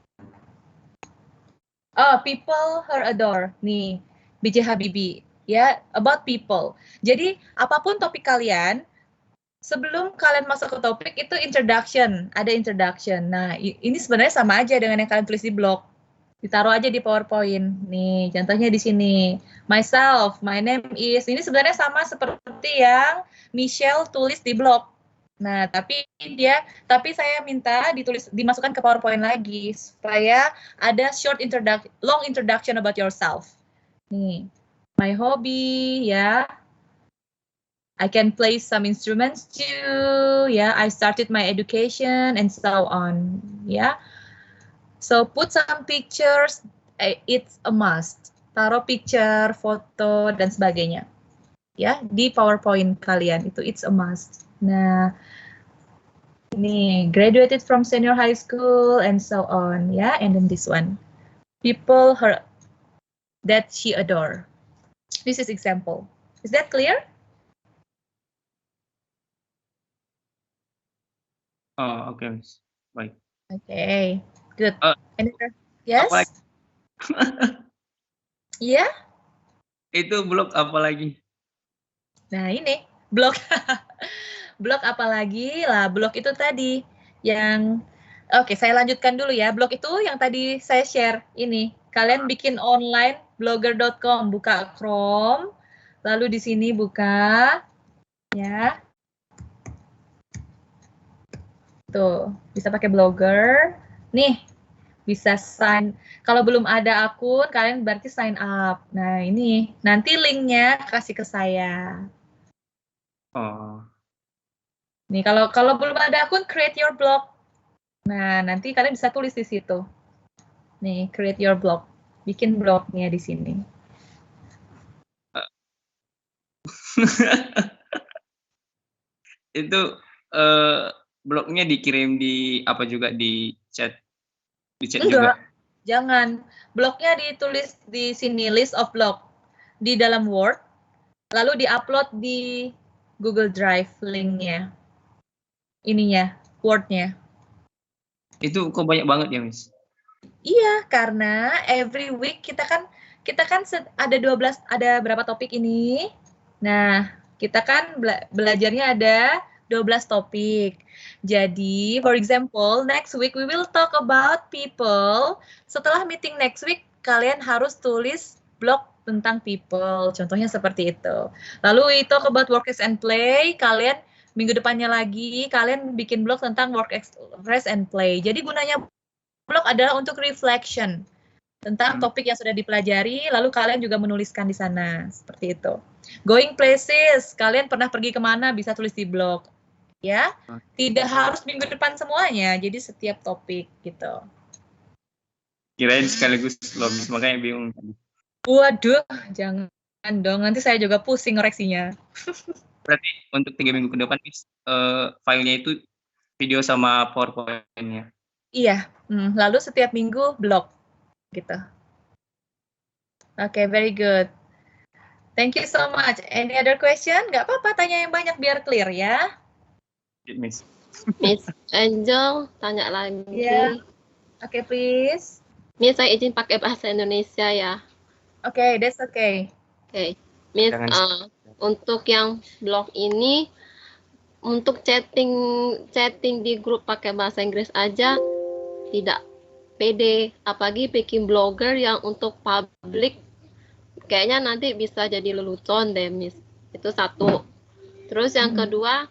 Oh, people her adore. Nih, B.J. Habibie. Ya, about people. Jadi, apapun topik kalian, sebelum kalian masuk ke topik, itu introduction. Ada introduction. Nah, ini sebenarnya sama aja dengan yang kalian tulis di blog. Ditaruh aja di PowerPoint. Nih, contohnya di sini. Myself, my name is. Ini sebenarnya sama seperti yang Michelle tulis di blog. Nah, tapi saya minta dimasukkan ke PowerPoint lagi supaya ada long introduction about yourself. Nih, my hobby, ya. I can play some instruments too, ya. I started my education and so on, ya. So put some pictures, it's a must. Taruh picture, foto, dan sebagainya. Ya, di PowerPoint kalian itu it's a must. Nah, ini graduated from senior high school and so on, ya. And then this one, people her that she adore. This is example. Is that clear? Oh, oke, Miss. Baik. Okay, good. Yes? Iya? Itu blog apa lagi? Nah, ini blog. Blog apa lagi? Lah, blog itu tadi yang Oke, saya lanjutkan dulu ya. Blog itu yang tadi saya share ini. Kalian bikin online blogger.com, buka Chrome, Lalu di sini buka, ya. Tuh, bisa pakai Blogger. Nih, bisa sign. Kalau belum ada akun, kalian berarti sign up. Nah, ini nanti linknya kasih ke saya. Oh. Nih, kalau belum ada akun, create your blog. Nah, nanti kalian bisa tulis di situ. Nih, create your blog. Bikin blognya di sini. Itu blognya dikirim di apa juga di chat juga. Enggak, jangan. Blognya ditulis di sini, list of blog. Di dalam Word, lalu di-upload di Google Drive linknya. Ininya, Word-nya. Itu kok banyak banget ya, Miss? Iya, karena every week kita kan ada 12, ada berapa topik ini? Nah, kita kan belajarnya ada 12 topik. Jadi, for example, next week we will talk about people. Setelah meeting next week, kalian harus tulis blog tentang people. Contohnya seperti itu. Lalu we talk about work and play. Kalian minggu depannya lagi, kalian bikin blog tentang work, rest, and play. Jadi gunanya blog adalah untuk reflection tentang topik yang sudah dipelajari, lalu kalian juga menuliskan di sana, seperti itu. Going places, kalian pernah pergi kemana, bisa tulis di blog. Ya, tidak harus minggu depan semuanya, jadi setiap topik gitu. Kirain sekaligus loh, makanya bingung. Waduh, jangan dong, nanti saya juga pusing koreksinya. Berarti untuk 3 minggu ke depan, filenya itu video sama PowerPoint-nya. Iya, lalu setiap minggu blog, gitu. Oke, very good. Thank you so much. Any other question? Nggak apa-apa, tanya yang banyak biar clear ya. Miss. Miss Angel, tanya lagi. Yeah. Oke, please. Miss, saya izin pakai bahasa Indonesia ya. Oke, that's okay. Oke, Miss, untuk yang blog ini, untuk chatting di grup pakai bahasa Inggris aja tidak pede, apalagi bikin blogger yang untuk publik, kayaknya nanti bisa jadi lelucon deh, Miss. Itu satu. Terus yang kedua,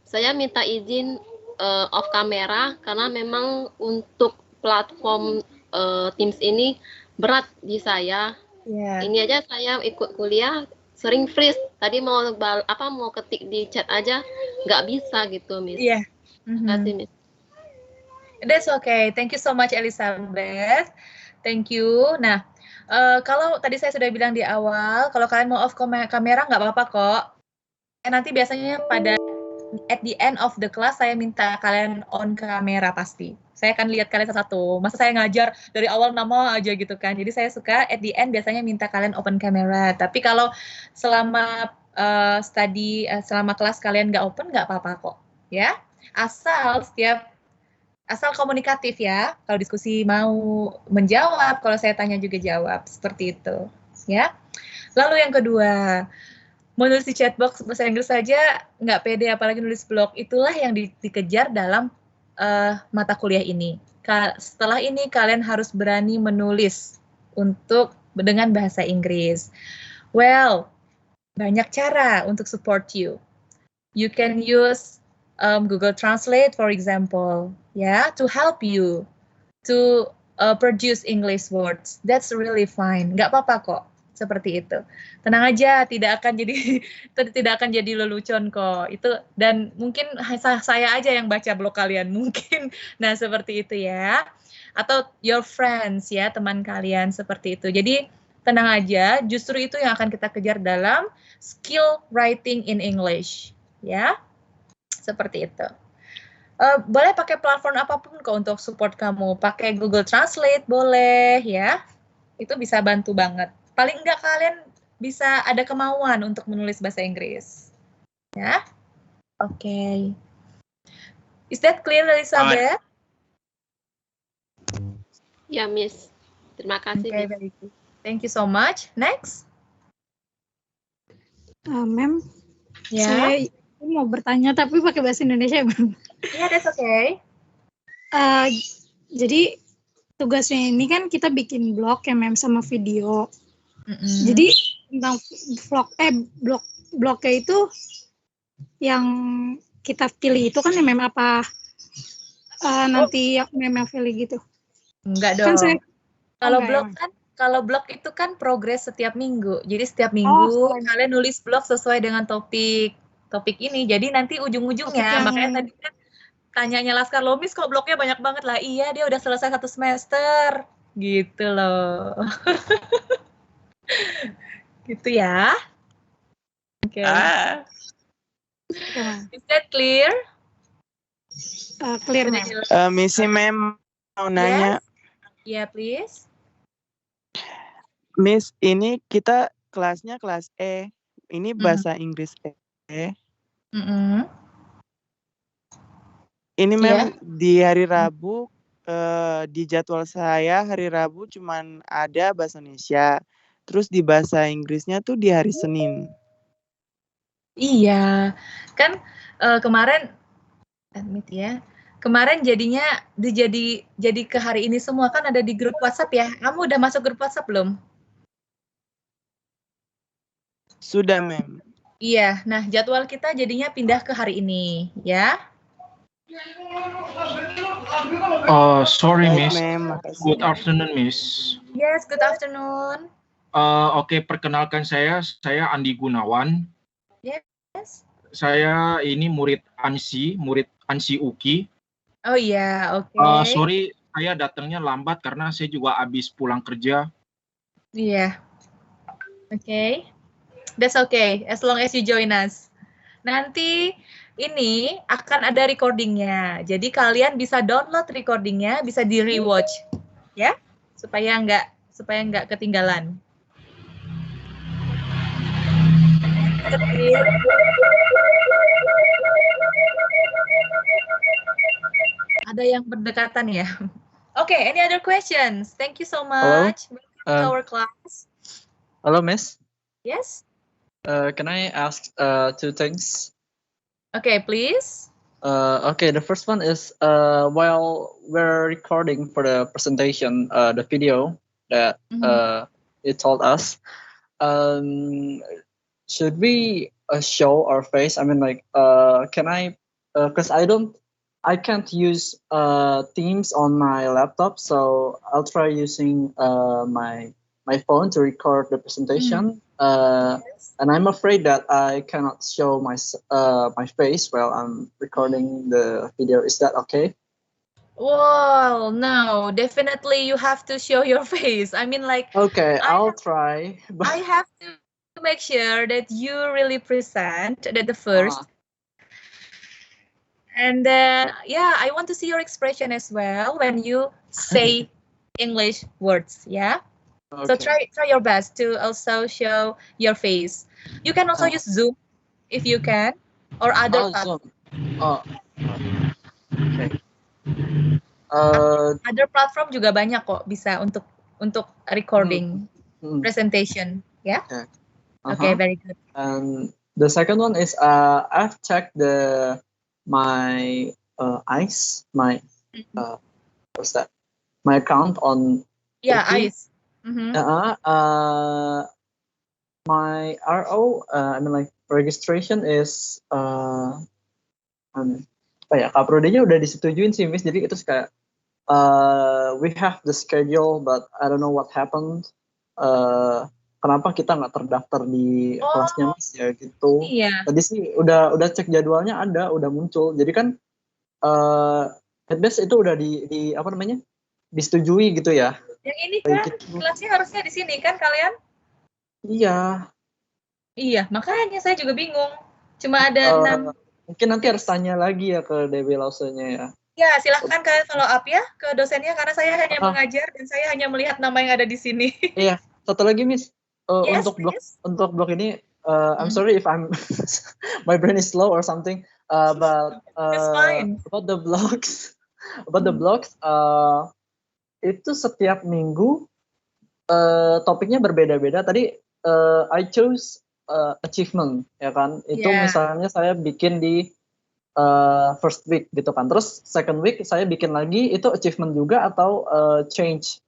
saya minta izin off kamera karena memang untuk platform Teams ini berat di saya. Yeah. Ini aja saya ikut kuliah sering freeze. Tadi mau ketik di chat aja nggak bisa gitu, Miss. Iya. Terima kasih, Miss. That's okay. Thank you so much, Elizabeth. Thank you. Nah, kalau tadi saya sudah bilang di awal, kalau kalian mau off kamera nggak apa-apa kok. Nanti biasanya at the end of the class saya minta kalian on kamera pasti. Saya akan lihat kalian satu-satu. Masa saya ngajar dari awal nama aja gitu kan. Jadi saya suka at the end biasanya minta kalian open kamera. Tapi kalau selama selama kelas kalian nggak open nggak apa-apa kok. Ya, asal komunikatif ya. Kalau diskusi mau menjawab, kalau saya tanya juga jawab. Seperti itu. Ya. Lalu yang kedua, menulis di chatbox bahasa Inggris saja nggak pede, apalagi nulis blog. Itulah yang dikejar dalam mata kuliah ini. Setelah ini kalian harus berani menulis dengan bahasa Inggris. Well, banyak cara untuk support you. You can use Google Translate, for example, to help you to produce English words. That's really fine. Nggak apa-apa kok. Seperti itu. Tenang aja, tidak akan jadi lelucon kok. Itu, dan mungkin saya aja yang baca blog kalian mungkin. Nah, seperti itu ya. Atau your friends ya, teman kalian seperti itu. Jadi tenang aja, justru itu yang akan kita kejar dalam skill writing in English, ya. Seperti itu. Boleh pakai platform apapun kok untuk support kamu. Pakai Google Translate boleh ya. Itu bisa bantu banget. Paling enggak kalian bisa ada kemauan untuk menulis bahasa Inggris. Ya. Oke. Is that clear, Elizabeth? Ya, Miss. Terima kasih. Okay, very good. Thank you so much. Next. Ma'am, saya mau bertanya tapi pakai bahasa Indonesia, Ma'am. Yeah, that's okay. Jadi tugasnya ini kan kita bikin blog ya, Ma'am, sama video. Jadi tentang bloknya itu yang kita pilih itu kan ya mem apa nanti yang mem pilih gitu? Enggak Kan dong. Kalau enggak blog ya? kan, kalau blog itu kan progres setiap minggu. Jadi setiap minggu kalian nulis blog sesuai dengan topik ini. Jadi nanti ujung-ujungnya, makanya tadi kan tanyanya Laskar, loh Miss kok blognya banyak banget lah. Iya, dia udah selesai 1 semester. Gitu loh. Gitu ya. Oke. Is that clear? Clear, ma'am. Missy Ma'am mau nanya. Yeah, please. Miss, ini kita kelasnya kelas E. Ini bahasa Inggris E. Ini Ma'am di hari Rabu, di jadwal saya hari Rabu cuman ada bahasa Indonesia. Terus di bahasa Inggrisnya tuh di hari Senin. Iya, kan kemarin, admit ya, kemarin jadinya jadi ke hari ini semua kan ada di grup WhatsApp ya. Kamu udah masuk grup WhatsApp belum? Sudah, Ma'am. Iya, nah jadwal kita jadinya pindah ke hari ini, ya. Sorry, Baik, Miss. Ma'am. Good afternoon, Miss. Yes, good afternoon. Oke, perkenalkan saya Andi Gunawan. Yes. Saya ini murid Ansi Uki. Oh iya, oke. Sorry, saya datangnya lambat karena saya juga habis pulang kerja. Iya. Oke. That's okay, as long as you join us. Nanti ini akan ada recordingnya. Jadi kalian bisa download recordingnya, bisa di rewatch, ya, supaya nggak ketinggalan. Ada yang berdekatan ya. Oke, any other questions? Thank you so much. Welcome to our class. Hello, Miss. Yes. Can I ask 2 things? Okay, please. Okay, the first one is while we're recording for the presentation, the video that you told us, should we show our face? I mean, like, can I? Because I can't use Teams on my laptop, so I'll try using my phone to record the presentation. And I'm afraid that I cannot show my face while I'm recording the video. Is that okay? Well, no, definitely you have to show your face. I mean, like, okay, I'll try. I have to make sure that you really present that the first. And yeah, I want to see your expression as well when you say English words. Yeah. Okay. So try your best to also show your face. You can also use Zoom if you can, or other platform. Okay. Other platform juga banyak kok bisa untuk recording presentation. Yeah. Okay, very good. And the second one is I've checked my eyes, my what's that? My account on eyes. My RO, I mean, like, registration is KPROD-nya udah disetujuin sih, Miss. Jadi itu kayak we have the schedule, but I don't know what happened. Kenapa kita nggak terdaftar di kelasnya, Miss, ya gitu. Iya. Tadi sih udah cek jadwalnya, udah muncul. Jadi kan at best itu udah di apa namanya, disetujui gitu ya. Yang ini kan kelasnya harusnya di sini kan kalian? Iya. Iya, makanya saya juga bingung. Cuma ada 6. Mungkin nanti harus tanya lagi ya ke DB Lause-nya ya. Ya, silahkan kalian follow up ya ke dosennya, karena saya hanya mengajar dan saya hanya melihat nama yang ada di sini. Iya, satu lagi, Miss. Yes, untuk blog ini, I'm sorry if I'm my brain is slow or something. But about the blogs, itu setiap minggu topiknya berbeda-beda. Tadi I chose achievement, ya kan? Itu misalnya saya bikin di first week gitu kan. Terus second week saya bikin lagi, itu achievement juga atau change?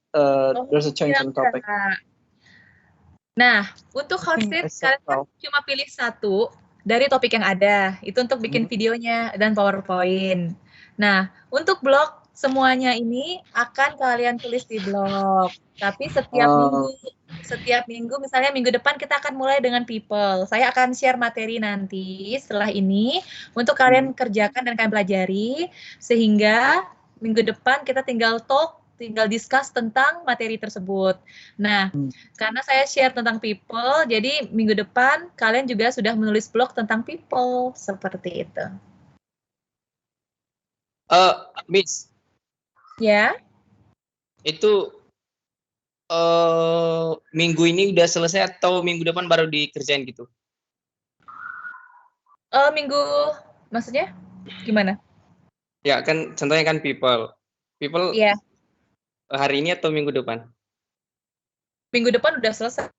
There's a change in topic. Nah, untuk hot seat kalian kan cuma pilih satu dari topik yang ada. Itu untuk bikin videonya dan PowerPoint. Nah, untuk blog semuanya ini akan kalian tulis di blog. Tapi setiap minggu, misalnya minggu depan kita akan mulai dengan people. Saya akan share materi nanti setelah ini untuk kalian kerjakan dan kalian pelajari, sehingga minggu depan kita tinggal discuss tentang materi tersebut. Nah, karena saya share tentang people, jadi minggu depan kalian juga sudah menulis blog tentang people, seperti itu. Miss. Ya. Itu minggu ini udah selesai atau minggu depan baru dikerjain gitu? Maksudnya gimana? Ya kan, contohnya kan people. People. Iya. Hari ini atau minggu depan? Minggu depan udah selesai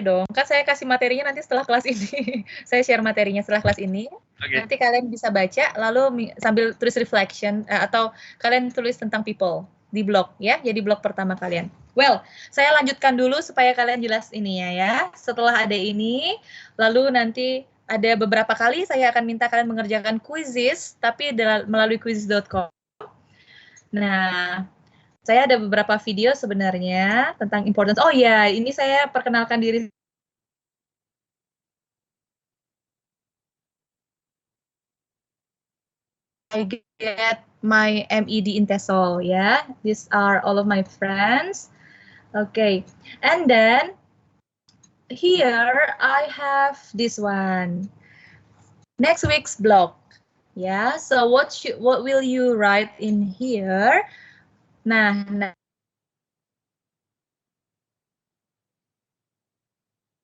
dong. Kan saya kasih materinya nanti setelah kelas ini. Saya share materinya setelah kelas ini. Okay. Nanti kalian bisa baca, lalu sambil tulis reflection, atau kalian tulis tentang people di blog ya. Jadi blog pertama kalian. Well, saya lanjutkan dulu supaya kalian jelas ini ya. Setelah ada ini, lalu nanti ada beberapa kali saya akan minta kalian mengerjakan quizzes, tapi melalui quizzes.com. Nah, saya ada beberapa video sebenarnya tentang importance. Oh ya, ini saya perkenalkan diri. I get my MED in TESOL, ya. These are all of my friends. Okay, and then here I have this one. Next week's blog. Yeah, so what will you write in here? Nah,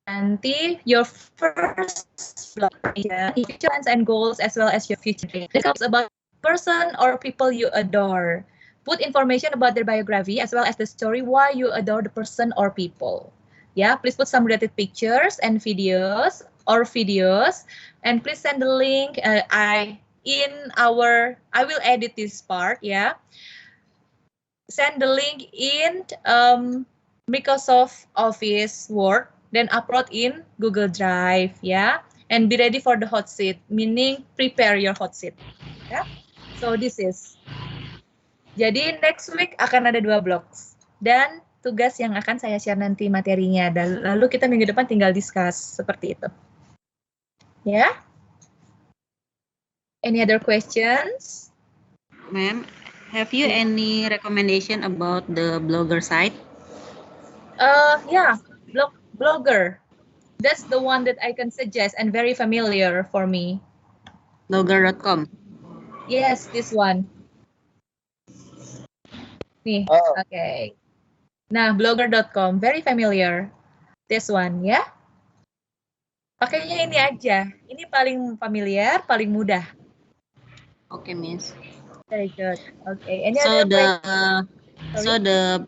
nanti your first blog ya, plans and goals as well as your future. Discuss about person or people you adore. Put information about their biography as well as the story why you adore the person or people. Yeah, please put some related pictures and videos, and please send the link. I will edit this part. Yeah. Send the link in Microsoft Office Word, then upload in Google Drive, ya. And be ready for the hot seat, meaning prepare your hot seat. Ya. So this is. Jadi next week akan ada 2 blogs dan tugas yang akan saya share nanti materinya. Dan lalu kita minggu depan tinggal discuss seperti itu. Ya. Any other questions? Ma'am. Have you any recommendation about the Blogger site? Yeah, Blogger. That's the one that I can suggest and very familiar for me. Blogger.com. Yes, this one. Nih, okay. Nah, Blogger.com, very familiar. This one, ya. Pakainya ini aja. Ini paling familiar, paling mudah. Okay, Miss. Very good. Okay. So the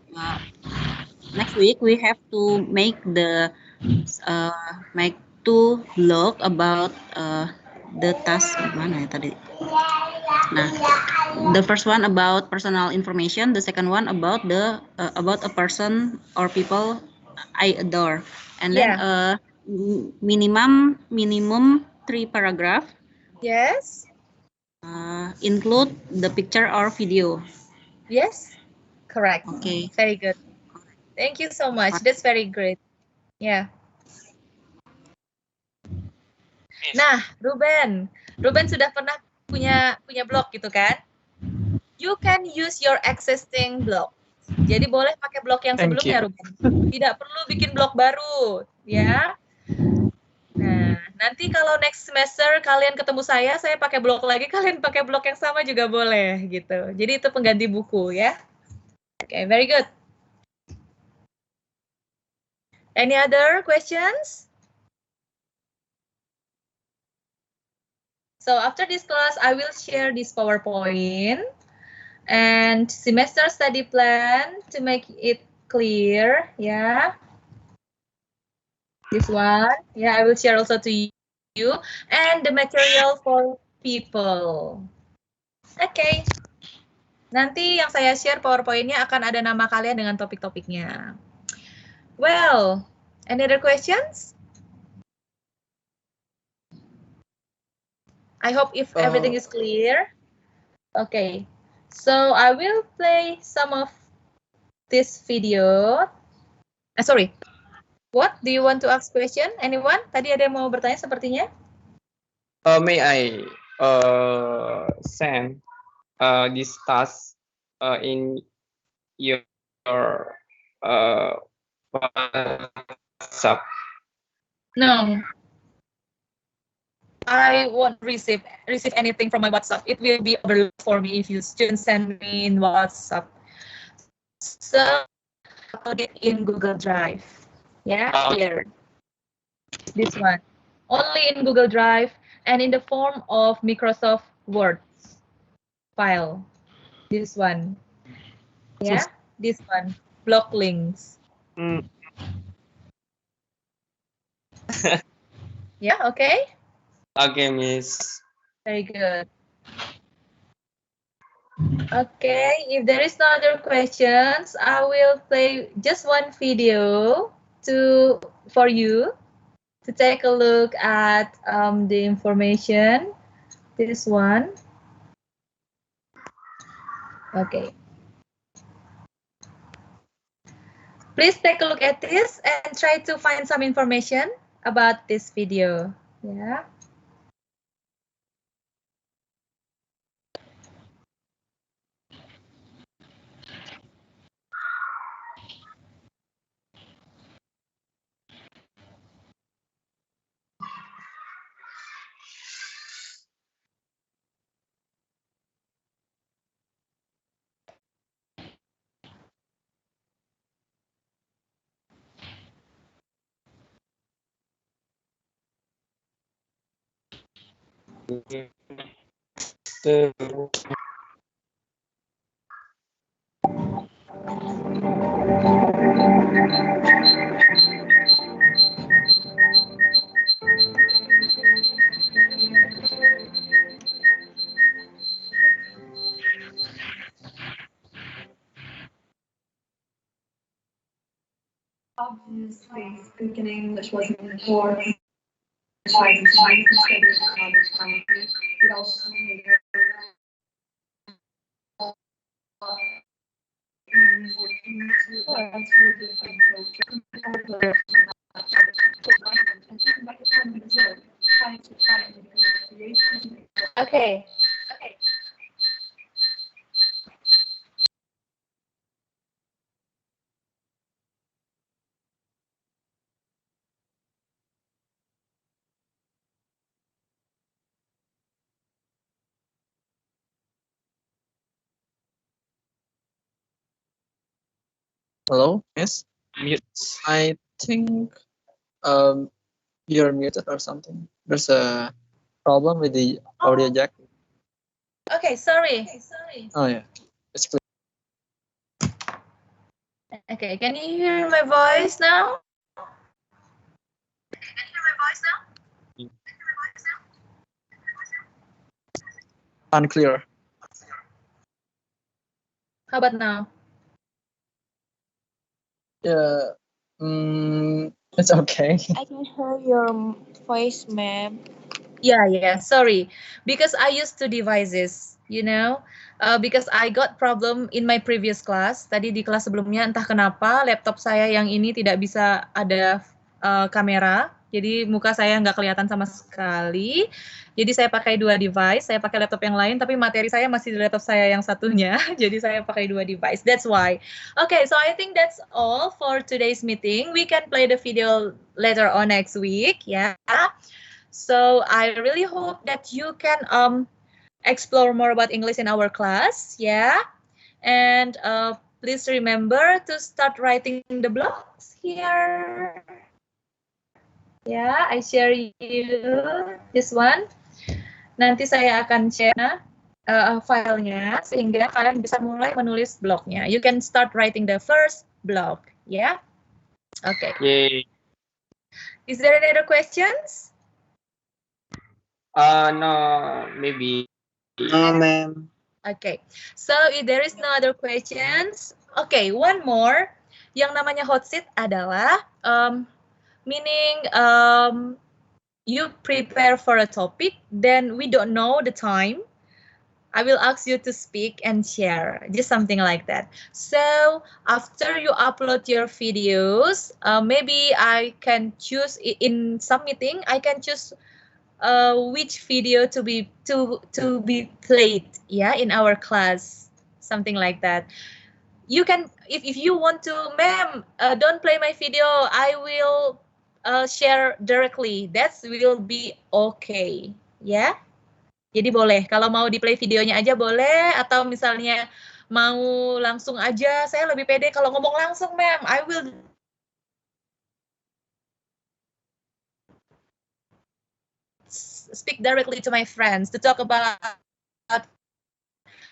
next week we have to make the make 2 blog about the task mana ya tadi. Nah, the first one about personal information, the second one about the about a person or people I adore, and then minimum 3 paragraph. Yes. Include the picture or video. Yes, correct. Okay. Very good. Thank you so much. That's very great. Yeah. Nah, Ruben sudah pernah punya blog gitu kan? You can use your existing blog. Jadi boleh pakai blog yang sebelumnya, Ruben. Tidak perlu bikin blog baru, ya. Nah, nanti kalau next semester kalian ketemu saya pakai blog lagi, kalian pakai blog yang sama juga boleh gitu. Jadi itu pengganti buku ya. Okay, very good. Any other questions? So after this class, I will share this PowerPoint and semester study plan to make it clear, yeah. This one, yeah, I will share also to you, and the material for people. Okay. Nanti yang saya share PowerPoint-nya akan ada nama kalian dengan topik-topiknya. Well, Any other questions? I hope if everything is clear. Okay, so I will play some of this video. Sorry, what do you want to ask question? Anyone? Tadi ada yang mau bertanya sepertinya? May I send this task in your WhatsApp? No. I won't receive anything from my WhatsApp. It will be overloaded for me if you students send me in WhatsApp. So upload it in Google Drive. Yeah, here. This one. Only in Google Drive and in the form of Microsoft Word file. This one. Yeah, this one. Block links. Yeah, okay. Okay, Miss. Very good. Okay, if there is no other questions, I will play just one video for you to take a look at the information. This one. Okay. Please take a look at this and try to find some information about this video. Yeah. Obviously, speaking English wasn't important. It also Okay. Hello, Miss? Mute. I think you're muted or something. There's a problem with the audio jack. Okay, sorry. Oh yeah, it's clear. Okay, can you hear my voice now? Unclear. How about now? Yeah, it's okay. I can hear your voice, ma'am. Yeah, sorry. Because I used two devices, because I got problem in my previous class. Tadi di kelas sebelumnya entah kenapa laptop saya yang ini tidak bisa ada kamera. Jadi muka saya nggak kelihatan sama sekali. Jadi saya pakai dua device, saya pakai laptop yang lain, tapi materi saya masih di laptop saya yang satunya. Jadi saya pakai dua device, that's why. Okay, so I think that's all for today's meeting. We can play the video later on next week, yeah. So I really hope that you can explore more about English in our class, yeah. And please remember to start writing the blogs here. Ya, I share you this one. Nanti saya akan share filenya sehingga kalian bisa mulai menulis blognya. You can start writing the first blog, ya. Okay. Yay. Is there any other questions? No, maybe. No, ma'am. Okay. So if there is no other questions, okay, one more. Yang namanya hot seat adalah meaning you prepare for a topic, then we don't know the time. I will ask you to speak and share, just something like that. So after you upload your videos, maybe I can choose in some meeting. I can choose which video to be played, yeah, in our class, something like that. You can, if you want to, ma'am, don't play my video. I will share directly. That will be okay, ya. Jadi boleh, kalau mau di play videonya aja boleh, atau misalnya mau langsung aja, saya lebih pede kalau ngomong langsung, ma'am. I will speak directly to my friends to talk about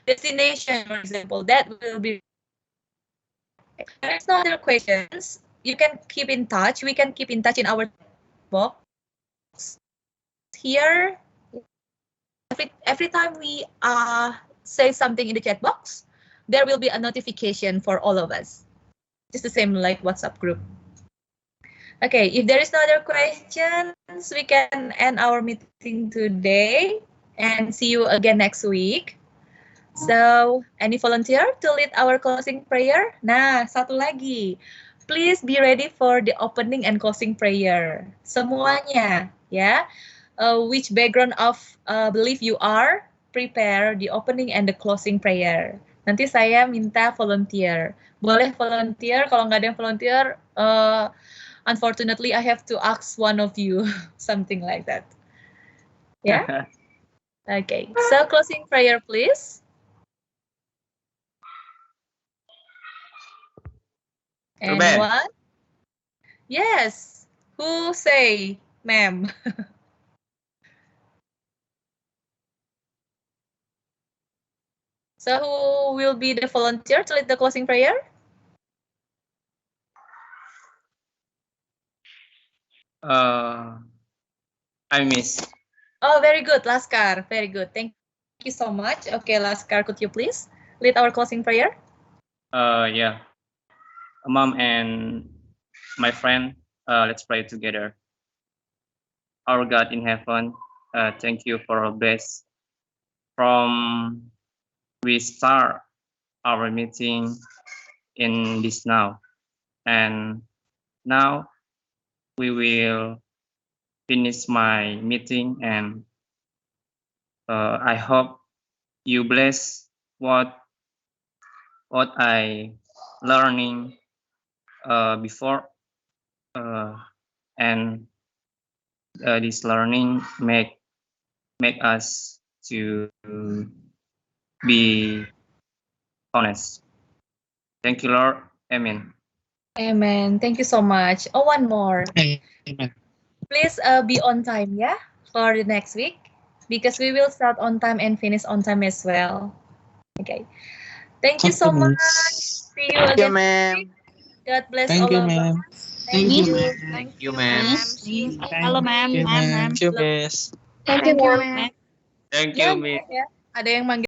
destination, for example. That will be. There's no other questions. You can keep in touch. We can keep in touch in our box here. Every time we say something in the chat box, there will be a notification for all of us. Just the same like WhatsApp group. Okay, if there is no other questions, we can end our meeting today and see you again next week. So, any volunteer to lead our closing prayer? Nah, satu lagi. Please be ready for the opening and closing prayer. Semuanya, ya. Which background of belief you are, prepare the opening and the closing prayer. Nanti saya minta volunteer. Boleh volunteer, kalau nggak ada yang volunteer, unfortunately I have to ask one of you, something like that. Ya? Yeah? Okay, so closing prayer please. Anyone? Yes. Who say, ma'am? So who will be the volunteer to lead the closing prayer? I miss. Oh, very good, Laskar. Very good. Thank you so much. Okay, Laskar, could you please lead our closing prayer? Yeah. Mom and my friend, let's pray together. Our God in heaven, thank you for our best. From we start our meeting in this now, and now we will finish my meeting, and I hope you bless what I learning before, and this learning make us to be honest. Thank you, Lord. Amen. Amen. Thank you so much. Oh, one more. Amen. Please be on time, yeah, for the next week, because we will start on time and finish on time as well. Okay. Thank you so much. See you again. ma'am. God bless Thank all you, of ma'am. us. Thank you, ma'am. Thank you, ma'am. Halo, ma'am. Thank you, Ma'am. miss. Thank you, ma'am. Thank you, miss. Ada yang manggil